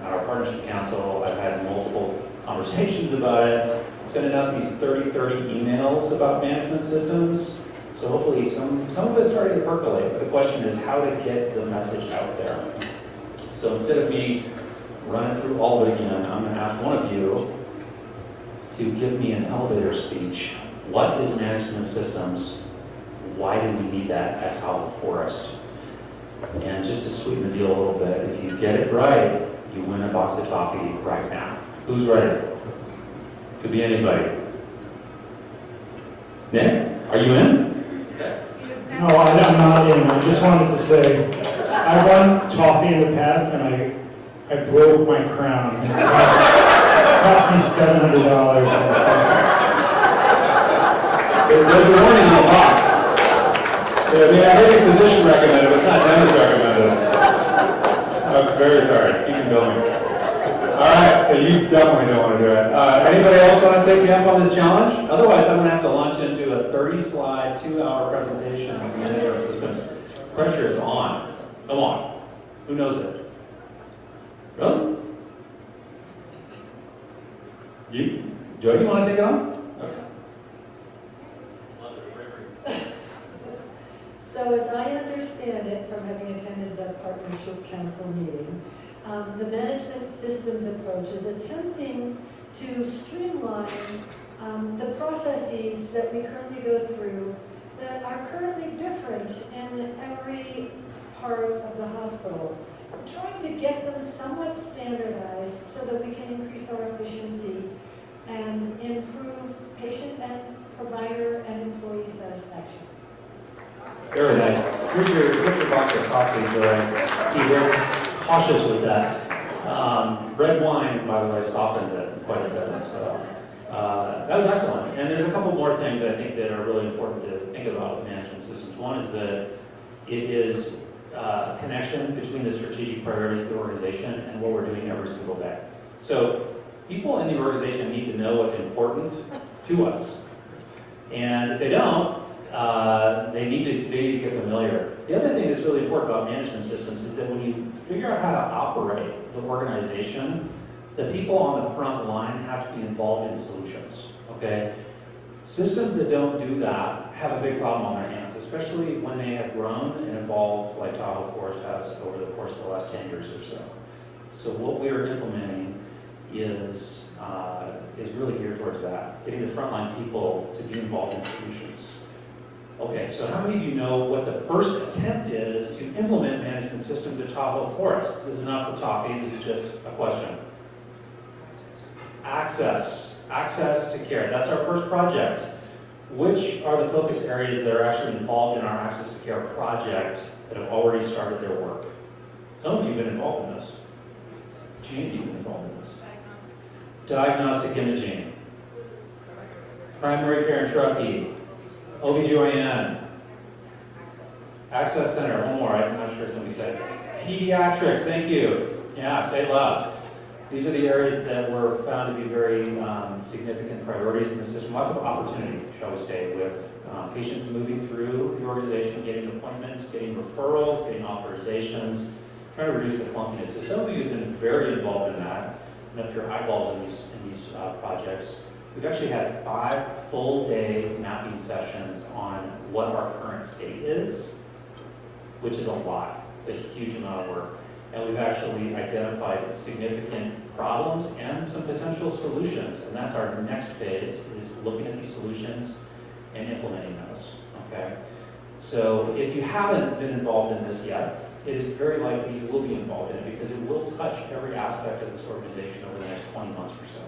our partnership council. I've had multiple conversations about it. Sending out these 30 emails about management systems. So hopefully some of it's starting to percolate. But the question is how to get the message out there. So instead of me running through all of it again, I'm going to ask one of you to give me an elevator speech. What is management systems? Why do we need that at Tahoe Forest? And just to sweeten the deal a little bit, if you get it right, you win a box of toffee right now. Who's ready? Could be anybody. Nick, are you in? No, I'm not in. I just wanted to say, I won toffee in the past and I broke my crown. It cost me $700. There's a warning in the box. Yeah, I mean, I think a physician recommended it, but not dentist recommended it. I'm very sorry. Keep it going. All right, so you definitely don't want to do it. Anybody else want to take me up on this challenge? Otherwise, I'm going to have to launch into a 30-slide, 2-hour presentation on management systems. Pressure is on. Come on. Who knows it? Really? You? Joe, you want to take it on? Okay. So as I understand it from having attended the Partnership Council meeting, the management systems approach is attempting to streamline the processes that we currently go through that are currently different in every part of the hospital. We're trying to get them somewhat standardized so that we can increase our efficiency and improve patient and provider and employee satisfaction. Very nice. Here's your box of coffee, Joy. Be very cautious with that. Red wine, by the way, softens it quite a bit. So that was excellent. And there's a couple more things I think that are really important to think about with management systems. One is that it is a connection between the strategic priorities of the organization and what we're doing every single day. So people in the organization need to know what's important to us. And if they don't, they need to get familiar. The other thing that's really important about management systems is that when you figure out how to operate the organization, the people on the front line have to be involved in solutions, okay? Systems that don't do that have a big problem on their hands, especially when they have grown and evolved like Tahoe Forest has over the course of the last 10 years or so. So what we are implementing is really geared towards that, getting the frontline people to be involved in solutions. Okay, so how many of you know what the first attempt is to implement management systems at Tahoe Forest? This is not for toffee, this is just a question. Access to care, that's our first project. which are the focus areas that are actually involved in our Access to Care project that have already started their work? Some of you have been involved in this. Gene, you've been involved in this. Diagnostic imaging, primary care and Truckee, OBGYN, Access Center, one more, I'm not sure somebody said. Pediatrics, thank you. Yeah, say it loud. These are the areas that were found to be very significant priorities in the system. Lots of opportunity, shall we say, with patients moving through the organization, getting appointments, getting referrals, getting authorizations, trying to reduce the clunkiness. So some of you have been very involved in that, and up to your eyeballs in these projects. We've actually had 5 full-day mapping sessions on what our current state is, which is a lot. It's a huge amount of work. And we've actually identified significant problems and some potential solutions. And that's our next phase, is looking at these solutions and implementing those, okay? So if you haven't been involved in this yet, it is very likely you will be involved in it because it will touch every aspect of this organization over the next 20 months or so.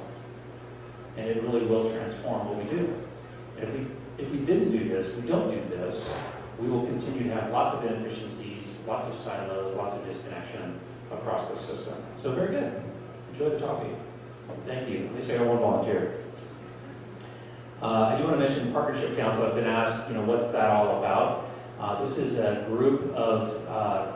And it really will transform what we do. And if we didn't do this, we don't do this, we will continue to have lots of inefficiencies, lots of silos, lots of disconnection across the system. So very good. Enjoy the toffee. Thank you. At least I got one volunteer. I do want to mention Partnership Council. I've been asked, what's that all about? This is a group of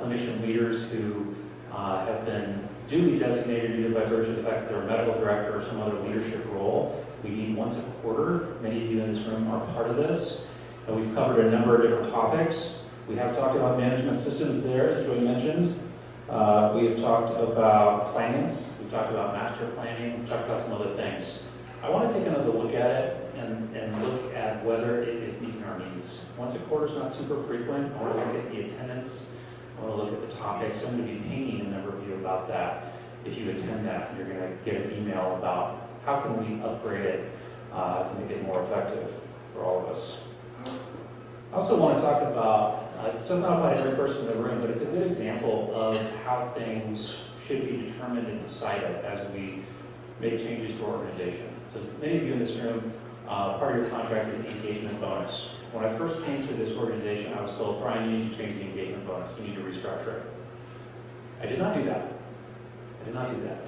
clinician leaders who have been duly designated either by virtue of the fact that they're a medical director or some other leadership role. We meet once a quarter. Many of you in this room are part of this. And we've covered a number of different topics. We have talked about management systems there, as Joy mentioned. We have talked about finance. We've talked about master planning. We've talked about some other things. I want to take another look at it and look at whether it is meeting our needs. Once a quarter is not super frequent. I want to look at the attendance. I want to look at the topics. I'm going to be pinging a number of you about that. If you attend that, you're going to get an email about how can we upgrade it to make it more effective for all of us. I also want to talk about, this does not apply to every person in the room, but it's a good example of how things should be determined and decided as we make changes to our organization. So many of you in this room, part of your contract is engagement bonus. When I first came to this organization, I was told, Brian, you need to change the engagement bonus. You need to restructure it. I did not do that. I did not do that.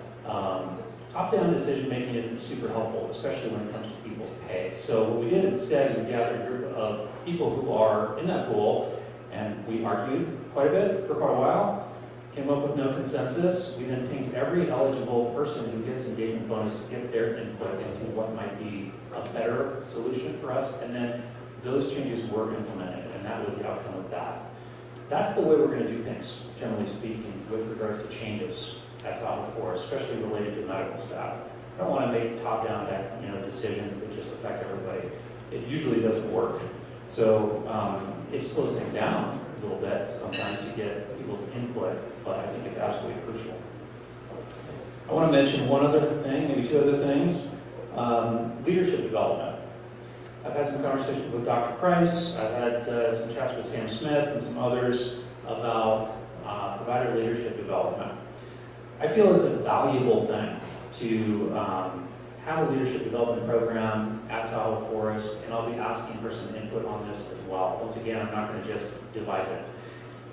Top-down decision-making isn't super helpful, especially when it comes to people's pay. So what we did instead is we gathered a group of people who are in that pool, and we argued quite a bit for quite a while, came up with no consensus. We then pinged every eligible person who gets engagement bonus to get their input into what might be a better solution for us, and then those changes were implemented, and that was the outcome of that. That's the way we're going to do things, generally speaking, with regards to changes at Tahoe 4, especially related to medical staff. I don't want to make top-down decisions that just affect everybody. It usually doesn't work. So it slows things down a little bit sometimes to get people's input, but I think it's absolutely crucial. I want to mention one other thing, maybe 2 other things. Leadership development. I've had some conversations with Dr. Price. I've had some chats with Sam Smith and some others about provider leadership development. I feel it's a valuable thing to have a leadership development program at Tahoe Forest, and I'll be asking for some input on this as well. Once again, I'm not going to just devise it.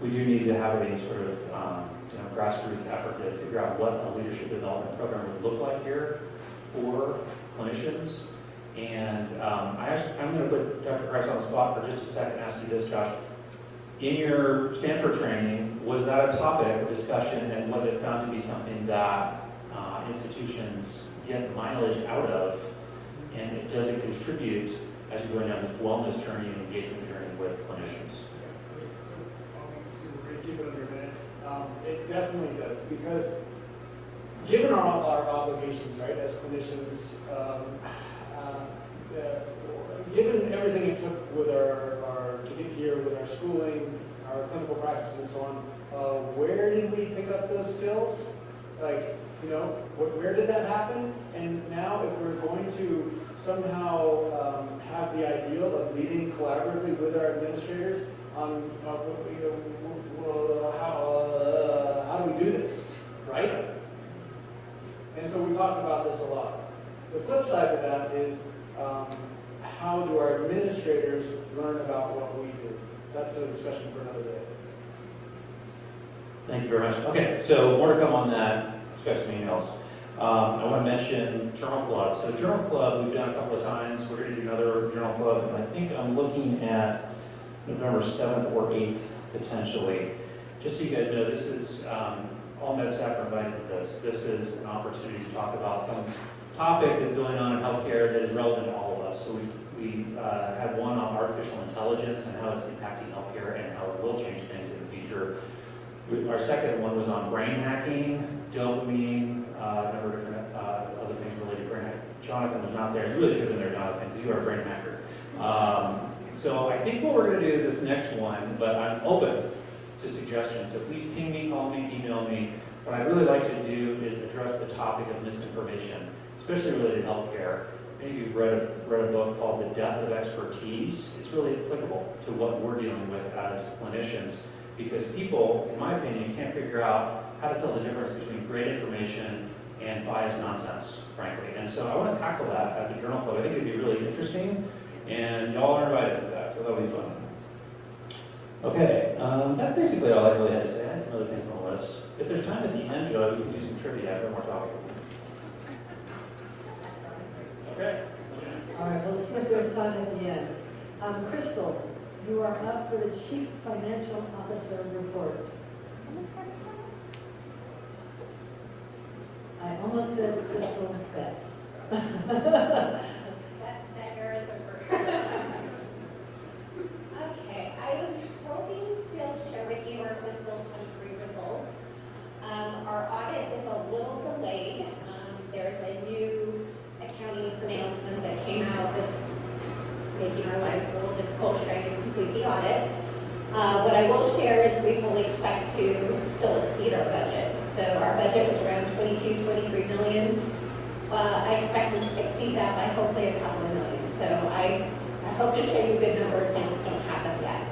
We do need to have a sort of grassroots effort to figure out what a leadership development program would look like here for clinicians. And I'm going to put Dr. Price on the spot for just a second and ask you this, Josh. In your Stanford training, was that a topic of discussion, and was it found to be something that institutions get mileage out of, and does it contribute as you're going down this wellness journey and engagement journey with clinicians? We're going to keep it under a minute. It definitely does, because given our obligations, right, as clinicians, given everything it took with our to get here, with our schooling, our clinical practice, and so on, where did we pick up those skills? Like, where did that happen? And now, if we're going to somehow have the ideal of leading collaboratively with our administrators on, how do we do this, right? And so we talked about this a lot. The flip side of that is, how do our administrators learn about what we do? That's a discussion for another day. Thank you very much. Okay, so more to come on that. Expect some emails. I want to mention Journal Club. So Journal Club, we've done a couple of times. We're going to do another Journal Club, and I think I'm looking at November 7th or 8th, potentially. Just so you guys know, this is, all med staff are invited to this. This is an opportunity to talk about some topic that's going on in healthcare that is relevant to all of us. So we had one on artificial intelligence and how it's impacting healthcare and how it will change things in the future. Our second one was on brain hacking, dopamine, a number of different other things related to brain hacking. Jonathan was not there. You really should have been there, Jonathan, because you are a brain hacker. So I think what we're going to do this next one, but I'm open to suggestions. So please ping me, call me, email me. What I'd really like to do is address the topic of misinformation, especially related to healthcare. Maybe you've read a book called The Death of Expertise. It's really applicable to what we're dealing with as clinicians, because people, in my opinion, can't figure out how to tell the difference between great information and biased nonsense, frankly. And so I want to tackle that as a journal club. I think it'd be really interesting, and y'all are invited to that, so that'll be fun. Okay, that's basically all I really had to say. I had some other things on the list. If there's time at the end, Joe, you can do some trivia after more talking. Okay. All right, let's see if there's time at the end. Crystal, you are up for the Chief Financial Officer report. I almost said Crystal Betts. That error is over. Okay, I was hoping to be able to share with you our fiscal 23 results. Our audit is a little delayed. There's a new accounting pronouncement that came out that's making our lives a little difficult trying to complete the audit. What I will share is we fully expect to still exceed our budget. So our budget was around 23 million. I expect to exceed that by hopefully a couple of million. So I hope to show you good numbers. I just don't have them yet.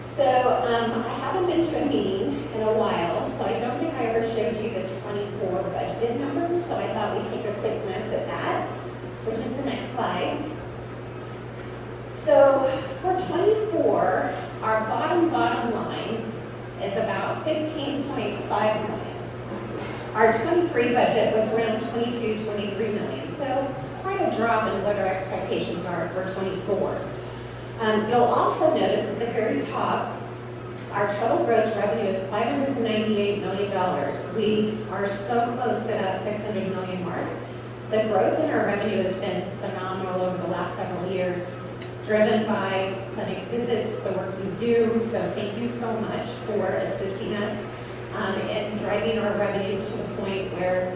So I haven't been to a meeting in a while, so I don't think I ever showed you the 24 budgeted numbers. So I thought we'd take a quick glance at that, which is the next slide. So for 24, our bottom line is about 15.5 million. Our 23 budget was around 23 million. So quite a drop in what our expectations are for 24. You'll also notice at the very top, our total gross revenue is $598 million. We are so close to that 600 million mark. The growth in our revenue has been phenomenal over the last several years, driven by clinic visits, the work you do. So thank you so much for assisting us in driving our revenues to the point where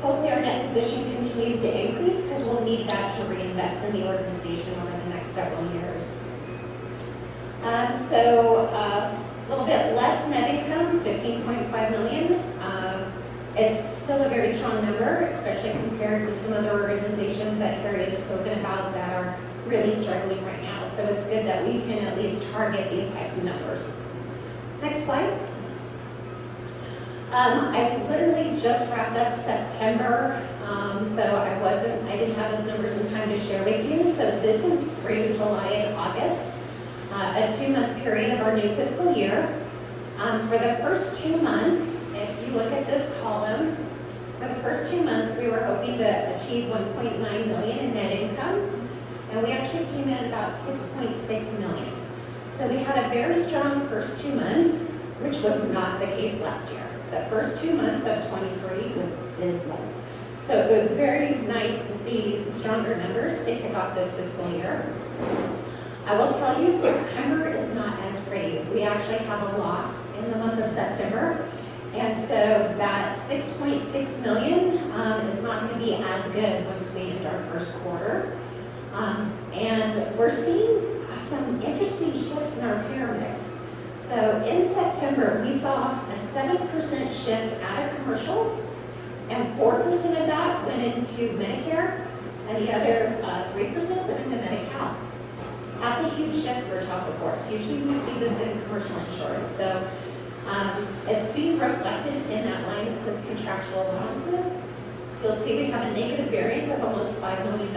hopefully our net position continues to increase, because we'll need that to reinvest in the organization over the next several years. A little bit less net income, 15.5 million. It's still a very strong number, especially compared to some other organizations that Harry has spoken about that are really struggling right now. So it's good that we can at least target these types of numbers. Next slide. I literally just wrapped up September, so I didn't have those numbers in time to share with you. So this is through July and August, a 2-month period of our new fiscal year. For the first 2 months, if you look at this column, for the first 2 months, we were hoping to achieve 1.9 million in net income, and we actually came in at about 6.6 million. So we had a very strong first 2 months, which was not the case last year. The first 2 months of 23 was dismal. So it was very nice to see stronger numbers to kick off this fiscal year. I will tell you, September is not as pretty. We actually have a loss in the month of September. And so that 6.6 million is not going to be as good once we end our first quarter. And we're seeing some interesting shifts in our payer mix. So in September, we saw a 7% shift out of commercial, and 4% of that went into Medicare, and the other 3% went into Medi-Cal. That's a huge shift for Taco Force. Usually we see this in commercial insurance. So it's being reflected in that line that says contractual allowances. You'll see we have a negative variance of almost $5 million.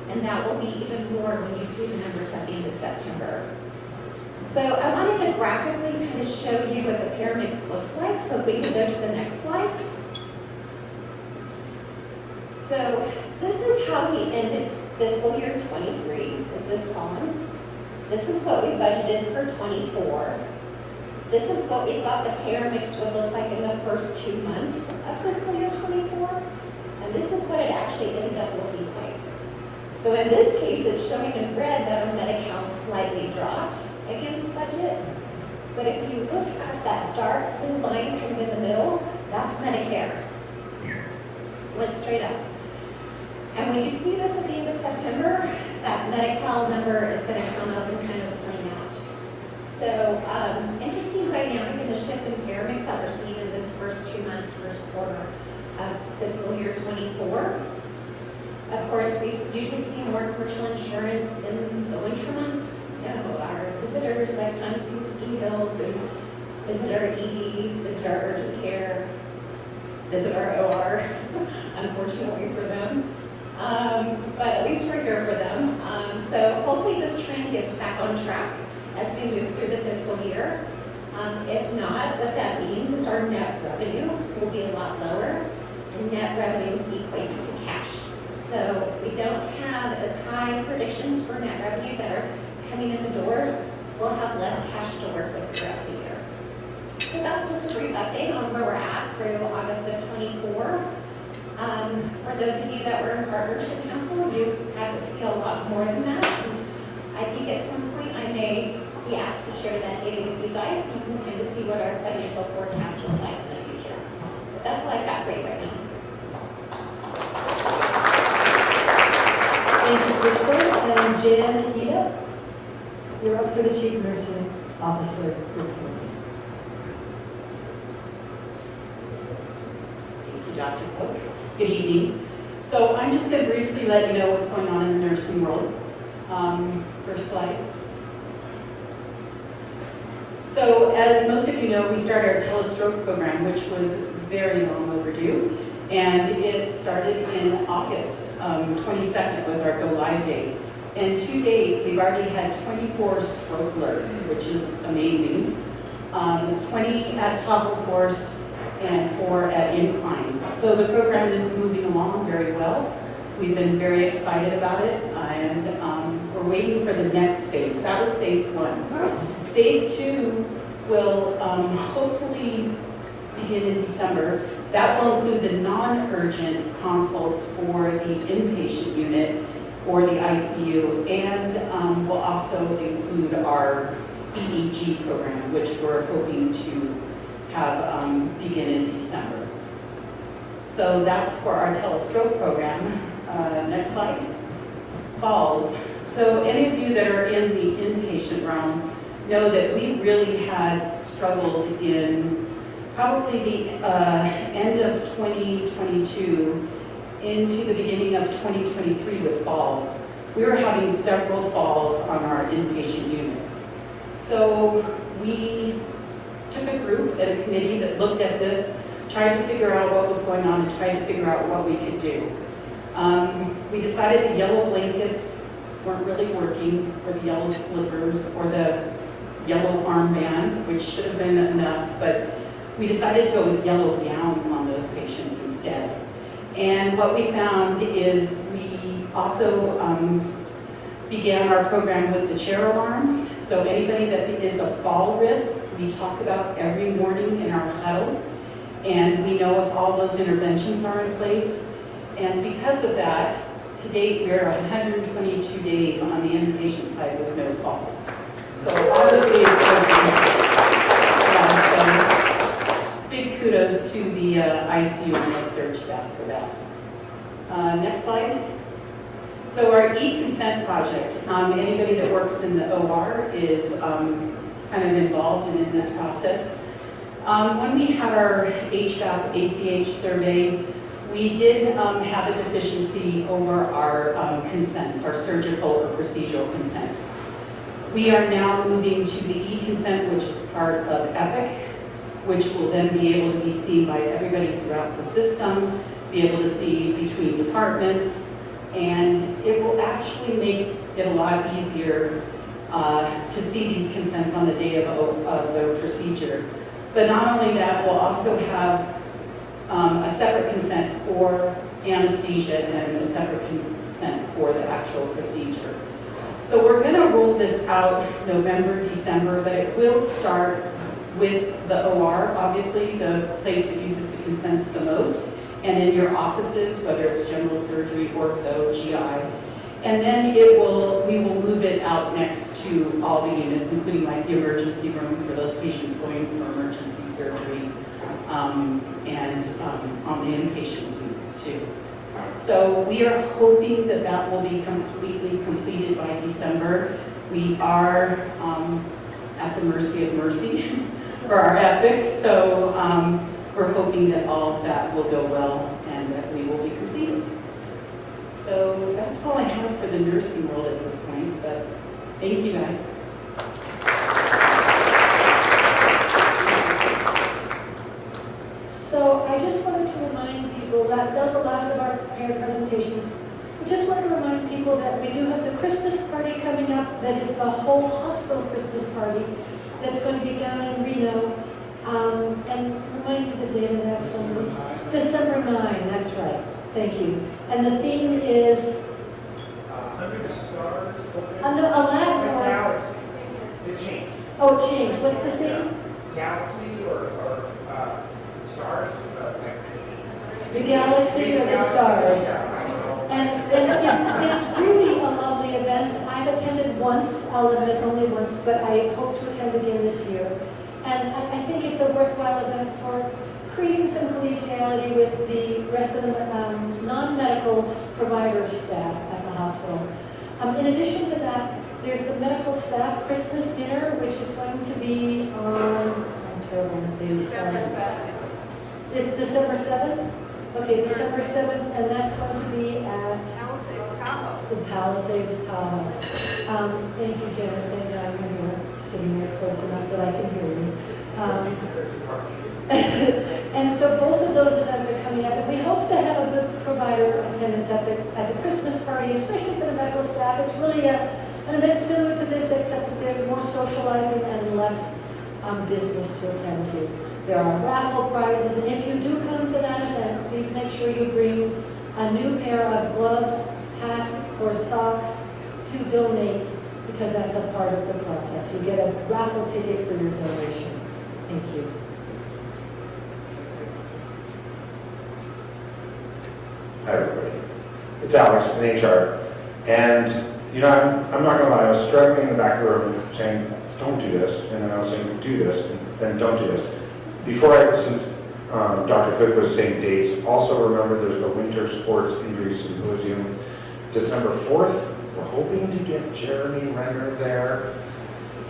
and that will be even more when you see the numbers at the end of September. So I wanted to graphically kind of show you what the payer mix looks like, so if we can go to the next slide. So this is how we ended fiscal year 23, is this column. This is what we budgeted for 24. This is what we thought the payer mix would look like in the first 2 months of fiscal year 24. And this is what it actually ended up looking like. So in this case, it's showing in red that our Medi-Cal slightly dropped against budget. But if you look at that dark blue line kind of in the middle, that's Medicare. Went straight up. And when you see this at the end of September, that Medi-Cal number is going to come up and kind of plane out. So interesting dynamic in the shift in payer mix that we're seeing in this first 2 months, first quarter of fiscal year 24. Of course, we usually see more commercial insurance in the winter months. You know, our visitors that come to ski hills and visit our ED, visit our urgent care, visit our OR, unfortunately for them. But at least we're here for them. So hopefully this trend gets back on track as we move through the fiscal year. If not, what that means is our net revenue will be a lot lower, and net revenue equates to cash. So we don't have as high predictions for net revenue that are coming in the door. We'll have less cash to work with throughout the year. So that's just a brief update on where we're at through August of 24. For those of you that were in Partnership Council, you got to see a lot more than that. And I think at some point I may be asked to share that data with you guys so you can kind of see what our financial forecasts look like in the future. But that's what I've got for you right now. Thank you, Crystal. And Jan and Ida, you're up for the Chief Nursing Officer report. Thank you, Dr. Cook. Good evening. So I'm just going to briefly let you know what's going on in the nursing world. First slide. So as most of you know, we started our telestroke program, which was very long overdue. And it started in August. 22nd was our go live date. And to date, we've already had 24 stroke alerts, which is amazing. 20 at Toggle Force and 4 at Incline. So the program is moving along very well. We've been very excited about it, and we're waiting for the next phase. That was phase 1. Phase 2 will hopefully begin in December. That will include the non-urgent consults for the inpatient unit or the ICU, and will also include our EEG program, which we're hoping to have begin in December. So that's for our telestroke program. Next slide. Falls. So any of you that are in the inpatient realm know that we really had struggled in probably the end of 2022 into the beginning of 2023 with falls. We were having several falls on our inpatient units. So we took a group and a committee that looked at this, tried to figure out what was going on and tried to figure out what we could do. We decided the yellow blankets weren't really working, or the yellow slippers, or the yellow armband, which should have been enough, but we decided to go with yellow gowns on those patients instead. And what we found is we also began our program with the chair alarms. So anybody that is a fall risk, we talk about every morning in our huddle, and we know if all those interventions are in place. And because of that, to date, we're 122 days on the inpatient side with no falls. So obviously it's working. Yeah, so big kudos to the ICU and med-surg staff for that. Next slide. So our e-consent project, anybody that works in the OR is kind of involved in this process. When we had our HVAP ACH survey, we did have a deficiency over our consents, our surgical or procedural consent. We are now moving to the e-consent, which is part of EPIC, which will then be able to be seen by everybody throughout the system, be able to see between departments, And it will actually make it a lot easier to see these consents on the day of the procedure. But not only that, we'll also have a separate consent for anesthesia and a separate consent for the actual procedure. So we're going to roll this out November, December, but it will start with the OR, obviously, the place that uses the consents the most, and in your offices, whether it's general surgery, ortho, GI. And then we will move it out next to all the units, including like the emergency room for those patients going for emergency surgery, and on the inpatient units too. So we are hoping that that will be completely completed by December. We are at the mercy of mercy for our epic, so we're hoping that all of that will go well and that we will be completed. So that's all I have for the nursing world at this point, but thank you guys. So I just wanted to remind people that was the last of our prepared presentations. I just wanted to remind people that we do have the Christmas party coming up. That is the whole hospital Christmas party that's going to be down in Reno. And remind me the date of that, somebody. December 9, that's right. Thank you. And the theme is Under the Stars. Galaxy. It changed. Oh, it changed. What's the theme? Galaxy or stars. The galaxy or the stars. And it's really a lovely event. I've attended once. I'll admit only once, but I hope to attend again this year. And I think it's a worthwhile event for creating some collegiality with the rest of the non-medical provider staff at the hospital. In addition to that, there's the medical staff Christmas dinner, which is going to be on, I'm terrible with dates. It's December 7th? Okay, December 7th, and that's going to be at Palisades Tahoe. The Palisades Tahoe. Thank you, Janet. Thank God you're here, sitting there close enough that I can hear you. And so both of those events are coming up, and we hope to have a good provider attendance at the Christmas party, especially for the medical staff. It's really an event similar to this, except that there's more socializing and less business to attend to. There are raffle prizes, and if you do come to that event, please make sure you bring a new pair of gloves, hat, or socks to donate, because that's a part of the process. You get a raffle ticket for your donation. Thank you. Hi everybody, it's Alex in HR, and I'm not gonna lie, I was struggling in the back of the room saying, don't do this, and then I was saying, do this, and then don't do this. Since Dr. Cook was saying dates, also remember there's the Winter Sports Injury Symposium, December 4th. We're hoping to get Jeremy Renner there.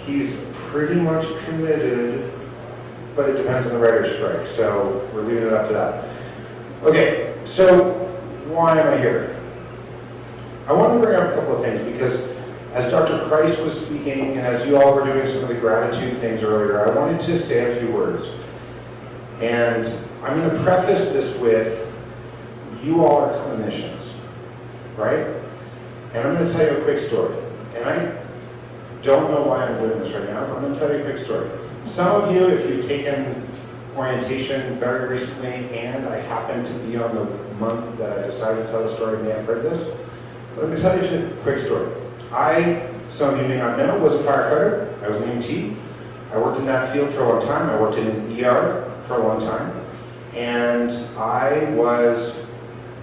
He's pretty much committed, but it depends on the writer's strike, so we're leaving it up to that. Okay, so why am I here? I wanted to bring up a couple of things because as Dr. Christ was speaking and as you all were doing some of the gratitude things earlier, I wanted to say a few words. And I'm going to preface this with, you all are clinicians, right? And I'm going to tell you a quick story. And I don't know why I'm doing this right now, but I'm going to tell you a quick story. Some of you, if you've taken orientation very recently, and I happen to be on the month that I decided to tell the story, may have heard this. But let me tell you a quick story. Some of you may not know, was a firefighter. I was an EMT. I worked in that field for a long time. I worked in an ER for a long time. And I was,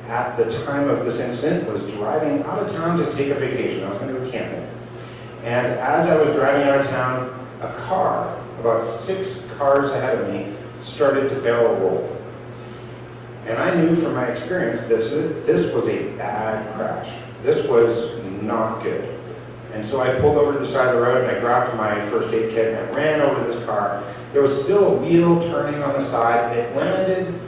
at the time of this incident, was driving out of town to take a vacation. I was going to go camping. And as I was driving out of town, a car, about 6 cars ahead of me, started to barrel roll. And I knew from my experience this was a bad crash. This was not good. And so I pulled over to the side of the road and I grabbed my first aid kit and I ran over to this car. There was still a wheel turning on the side. It landed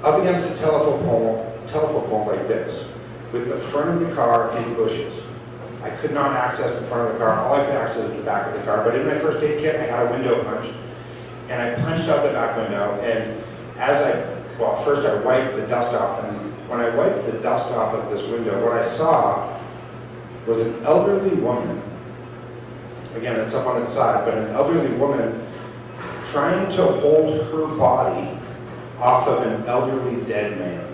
up against a telephone pole like this, with the front of the car in bushes. I could not access the front of the car. All I could access is the back of the car. But in my first aid kit, I had a window punch. And I punched out the back window. And first I wiped the dust off and when I wiped the dust off of this window, what I saw was an elderly woman. Again, it's up on its side, but an elderly woman trying to hold her body off of an elderly dead man.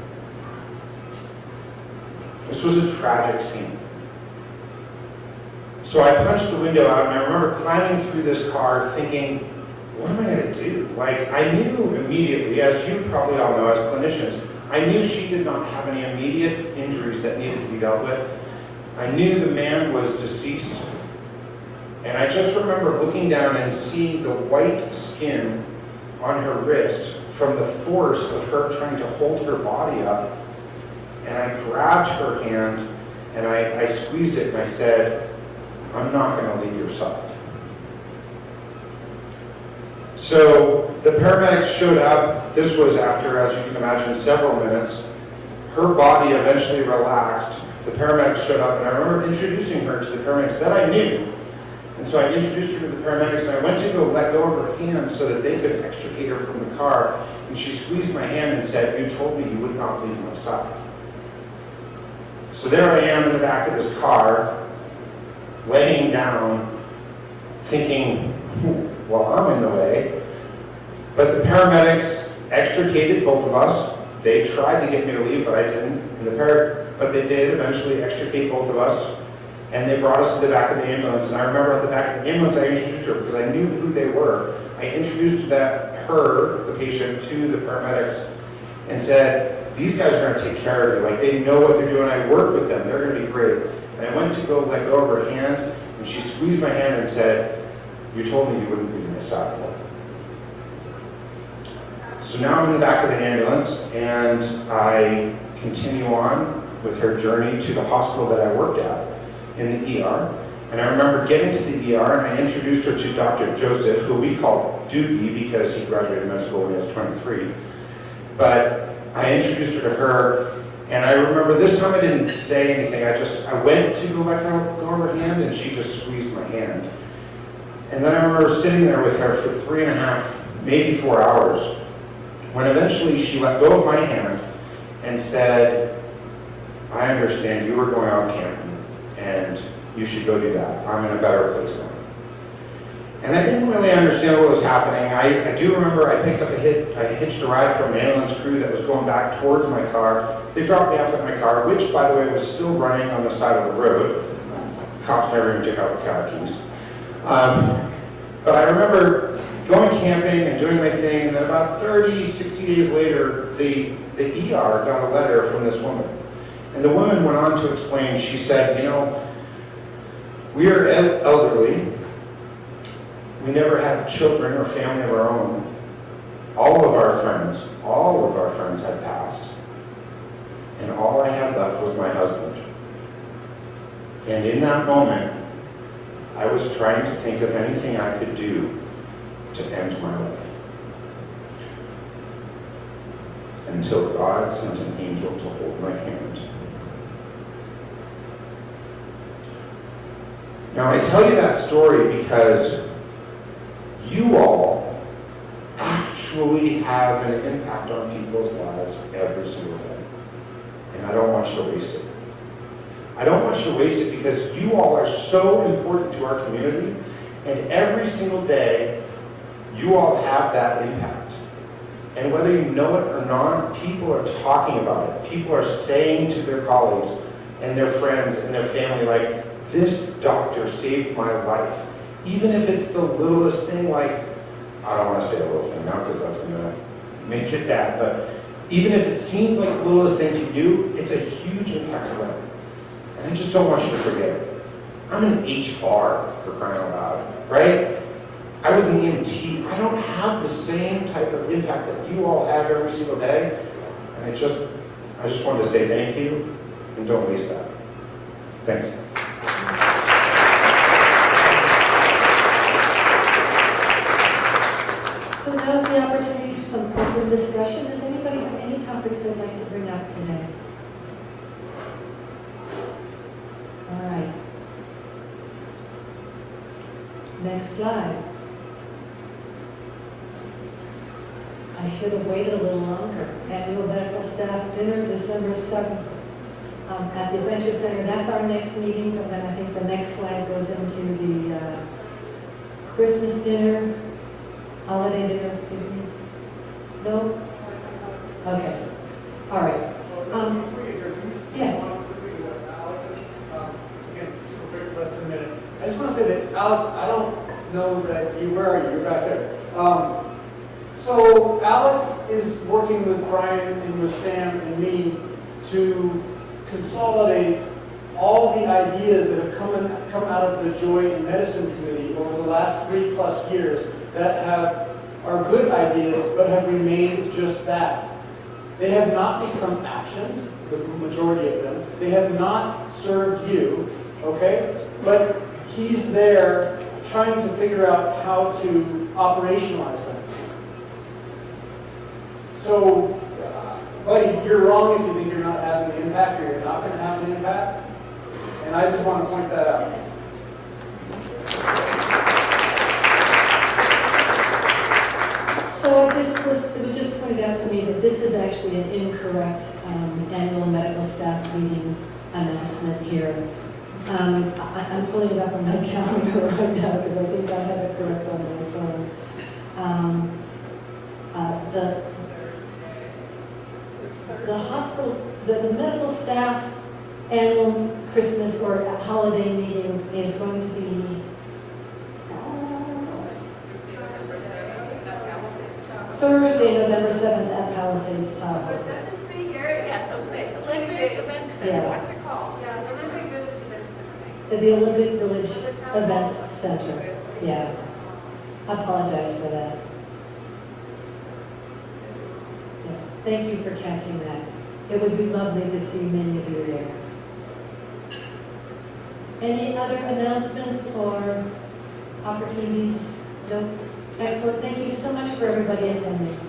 This was a tragic scene. So I punched the window out, and I remember climbing through this car thinking, what am I going to do? Like, I knew immediately, as you probably all know as clinicians, I knew she did not have any immediate injuries that needed to be dealt with. I knew the man was deceased. And I just remember looking down and seeing the white skin on her wrist from the force of her trying to hold her body up. And I grabbed her hand and I squeezed it and I said, I'm not going to leave your side. So the paramedics showed up. This was after, as you can imagine, several minutes. Her body eventually relaxed. The paramedics showed up, and I remember introducing her to the paramedics that I knew. And so I introduced her to the paramedics, and I went to go let go of her hand so that they could extricate her from the car. And she squeezed my hand and said, you told me you would not leave my side. So there I am in the back of this car, laying down, thinking, well, I'm in the way. But the paramedics extricated both of us. They tried to get me to leave, but I didn't. But they did eventually extricate both of us. And they brought us to the back of the ambulance. And I remember at the back of the ambulance, I introduced her because I knew who they were. I introduced her, the patient, to the paramedics and said, these guys are going to take care of you. Like, they know what they're doing. I work with them. They're going to be great. And I went to go let go of her hand, and she squeezed my hand and said, you told me you wouldn't leave my side. So now I'm in the back of the ambulance, and I continue on with her journey to the hospital that I worked at in the ER. And I remember getting to the ER, and I introduced her to Dr. Joseph, who we call Doogie because he graduated med school when he was 23. But I introduced her to her, and I remember this time I didn't say anything. I went to go let go of her hand, and she just squeezed my hand. And then I remember sitting there with her for 3.5, maybe 4 hours, when eventually she let go of my hand and said, I understand you were going out camping, and you should go do that. I'm in a better place now. And I didn't really understand what was happening. I do remember I picked up I hitched a ride from an ambulance crew that was going back towards my car. They dropped me off at my car, which, by the way, was still running on the side of the road. Cops never even took out the car keys. But I remember going camping and doing my thing, and then about 30, 60 days later, the ER got a letter from this woman. And the woman went on to explain, she said, you know, we are elderly. We never had children or family of our own. All of our friends had passed. And all I had left was my husband. And in that moment, I was trying to think of anything I could do to end my life. Until God sent an angel to hold my hand. Now I tell you that story because you all actually have an impact on people's lives every single day. And I don't want you to waste it. I don't want you to waste it because you all are so important to our community, and every single day, you all have that impact. And whether you know it or not, people are talking about it. People are saying to their colleagues and their friends and their family, like, this doctor saved my life. Even if it's the littlest thing, like, I don't want to say a little thing now because that's going to make it bad, but even if it seems like the littlest thing to you, it's a huge impact to them. And I just don't want you to forget it. I'm an HR, for crying out loud, right? I was an EMT. I don't have the same type of impact that you all have every single day. And I just wanted to say thank you, and don't waste that. Thanks. So now's the opportunity for some open discussion. Does anybody have any topics they'd like to bring up today? All right. Next slide. I I should have waited a little longer. Annual medical staff dinner, December 7th, at the Adventure Center. That's our next meeting, but then I think the next slide goes into the Christmas dinner, holiday dinner, excuse me. No? Okay. All right. Yeah. Again, super quick, less than a minute. I just want to say that, Alice, I don't know that you, where are you? You're back there. So Alex is working with Brian and with Sam and me to consolidate all the ideas that have come out of the Joy in Medicine Committee over the last 3+ years that are good ideas but have remained just that. They have not become actions, the majority of them. They have not served you, okay? But he's there trying to figure out how to operationalize them. So, buddy, you're wrong if you think you're not having an impact or you're not going to have an impact. And I just want to point that out. So it was just pointed out to me that this is actually an incorrect annual medical staff meeting announcement here. I'm pulling it up on my calendar right now because I think I have it correct on my phone. The hospital, the medical staff annual Christmas or holiday meeting is going to be Thursday, November 7th at Palisades Tahoe. Doesn't be here, yeah, so say, Olympic Event Center, Yeah. what's it called? Yeah, Olympic Village Event Center. The Olympic Village Events Center. Yeah. I apologize for that. Yeah. Thank you for catching that. It would be lovely to see many of you there. Any other announcements or opportunities? No? Excellent. Thank you so much for everybody attending.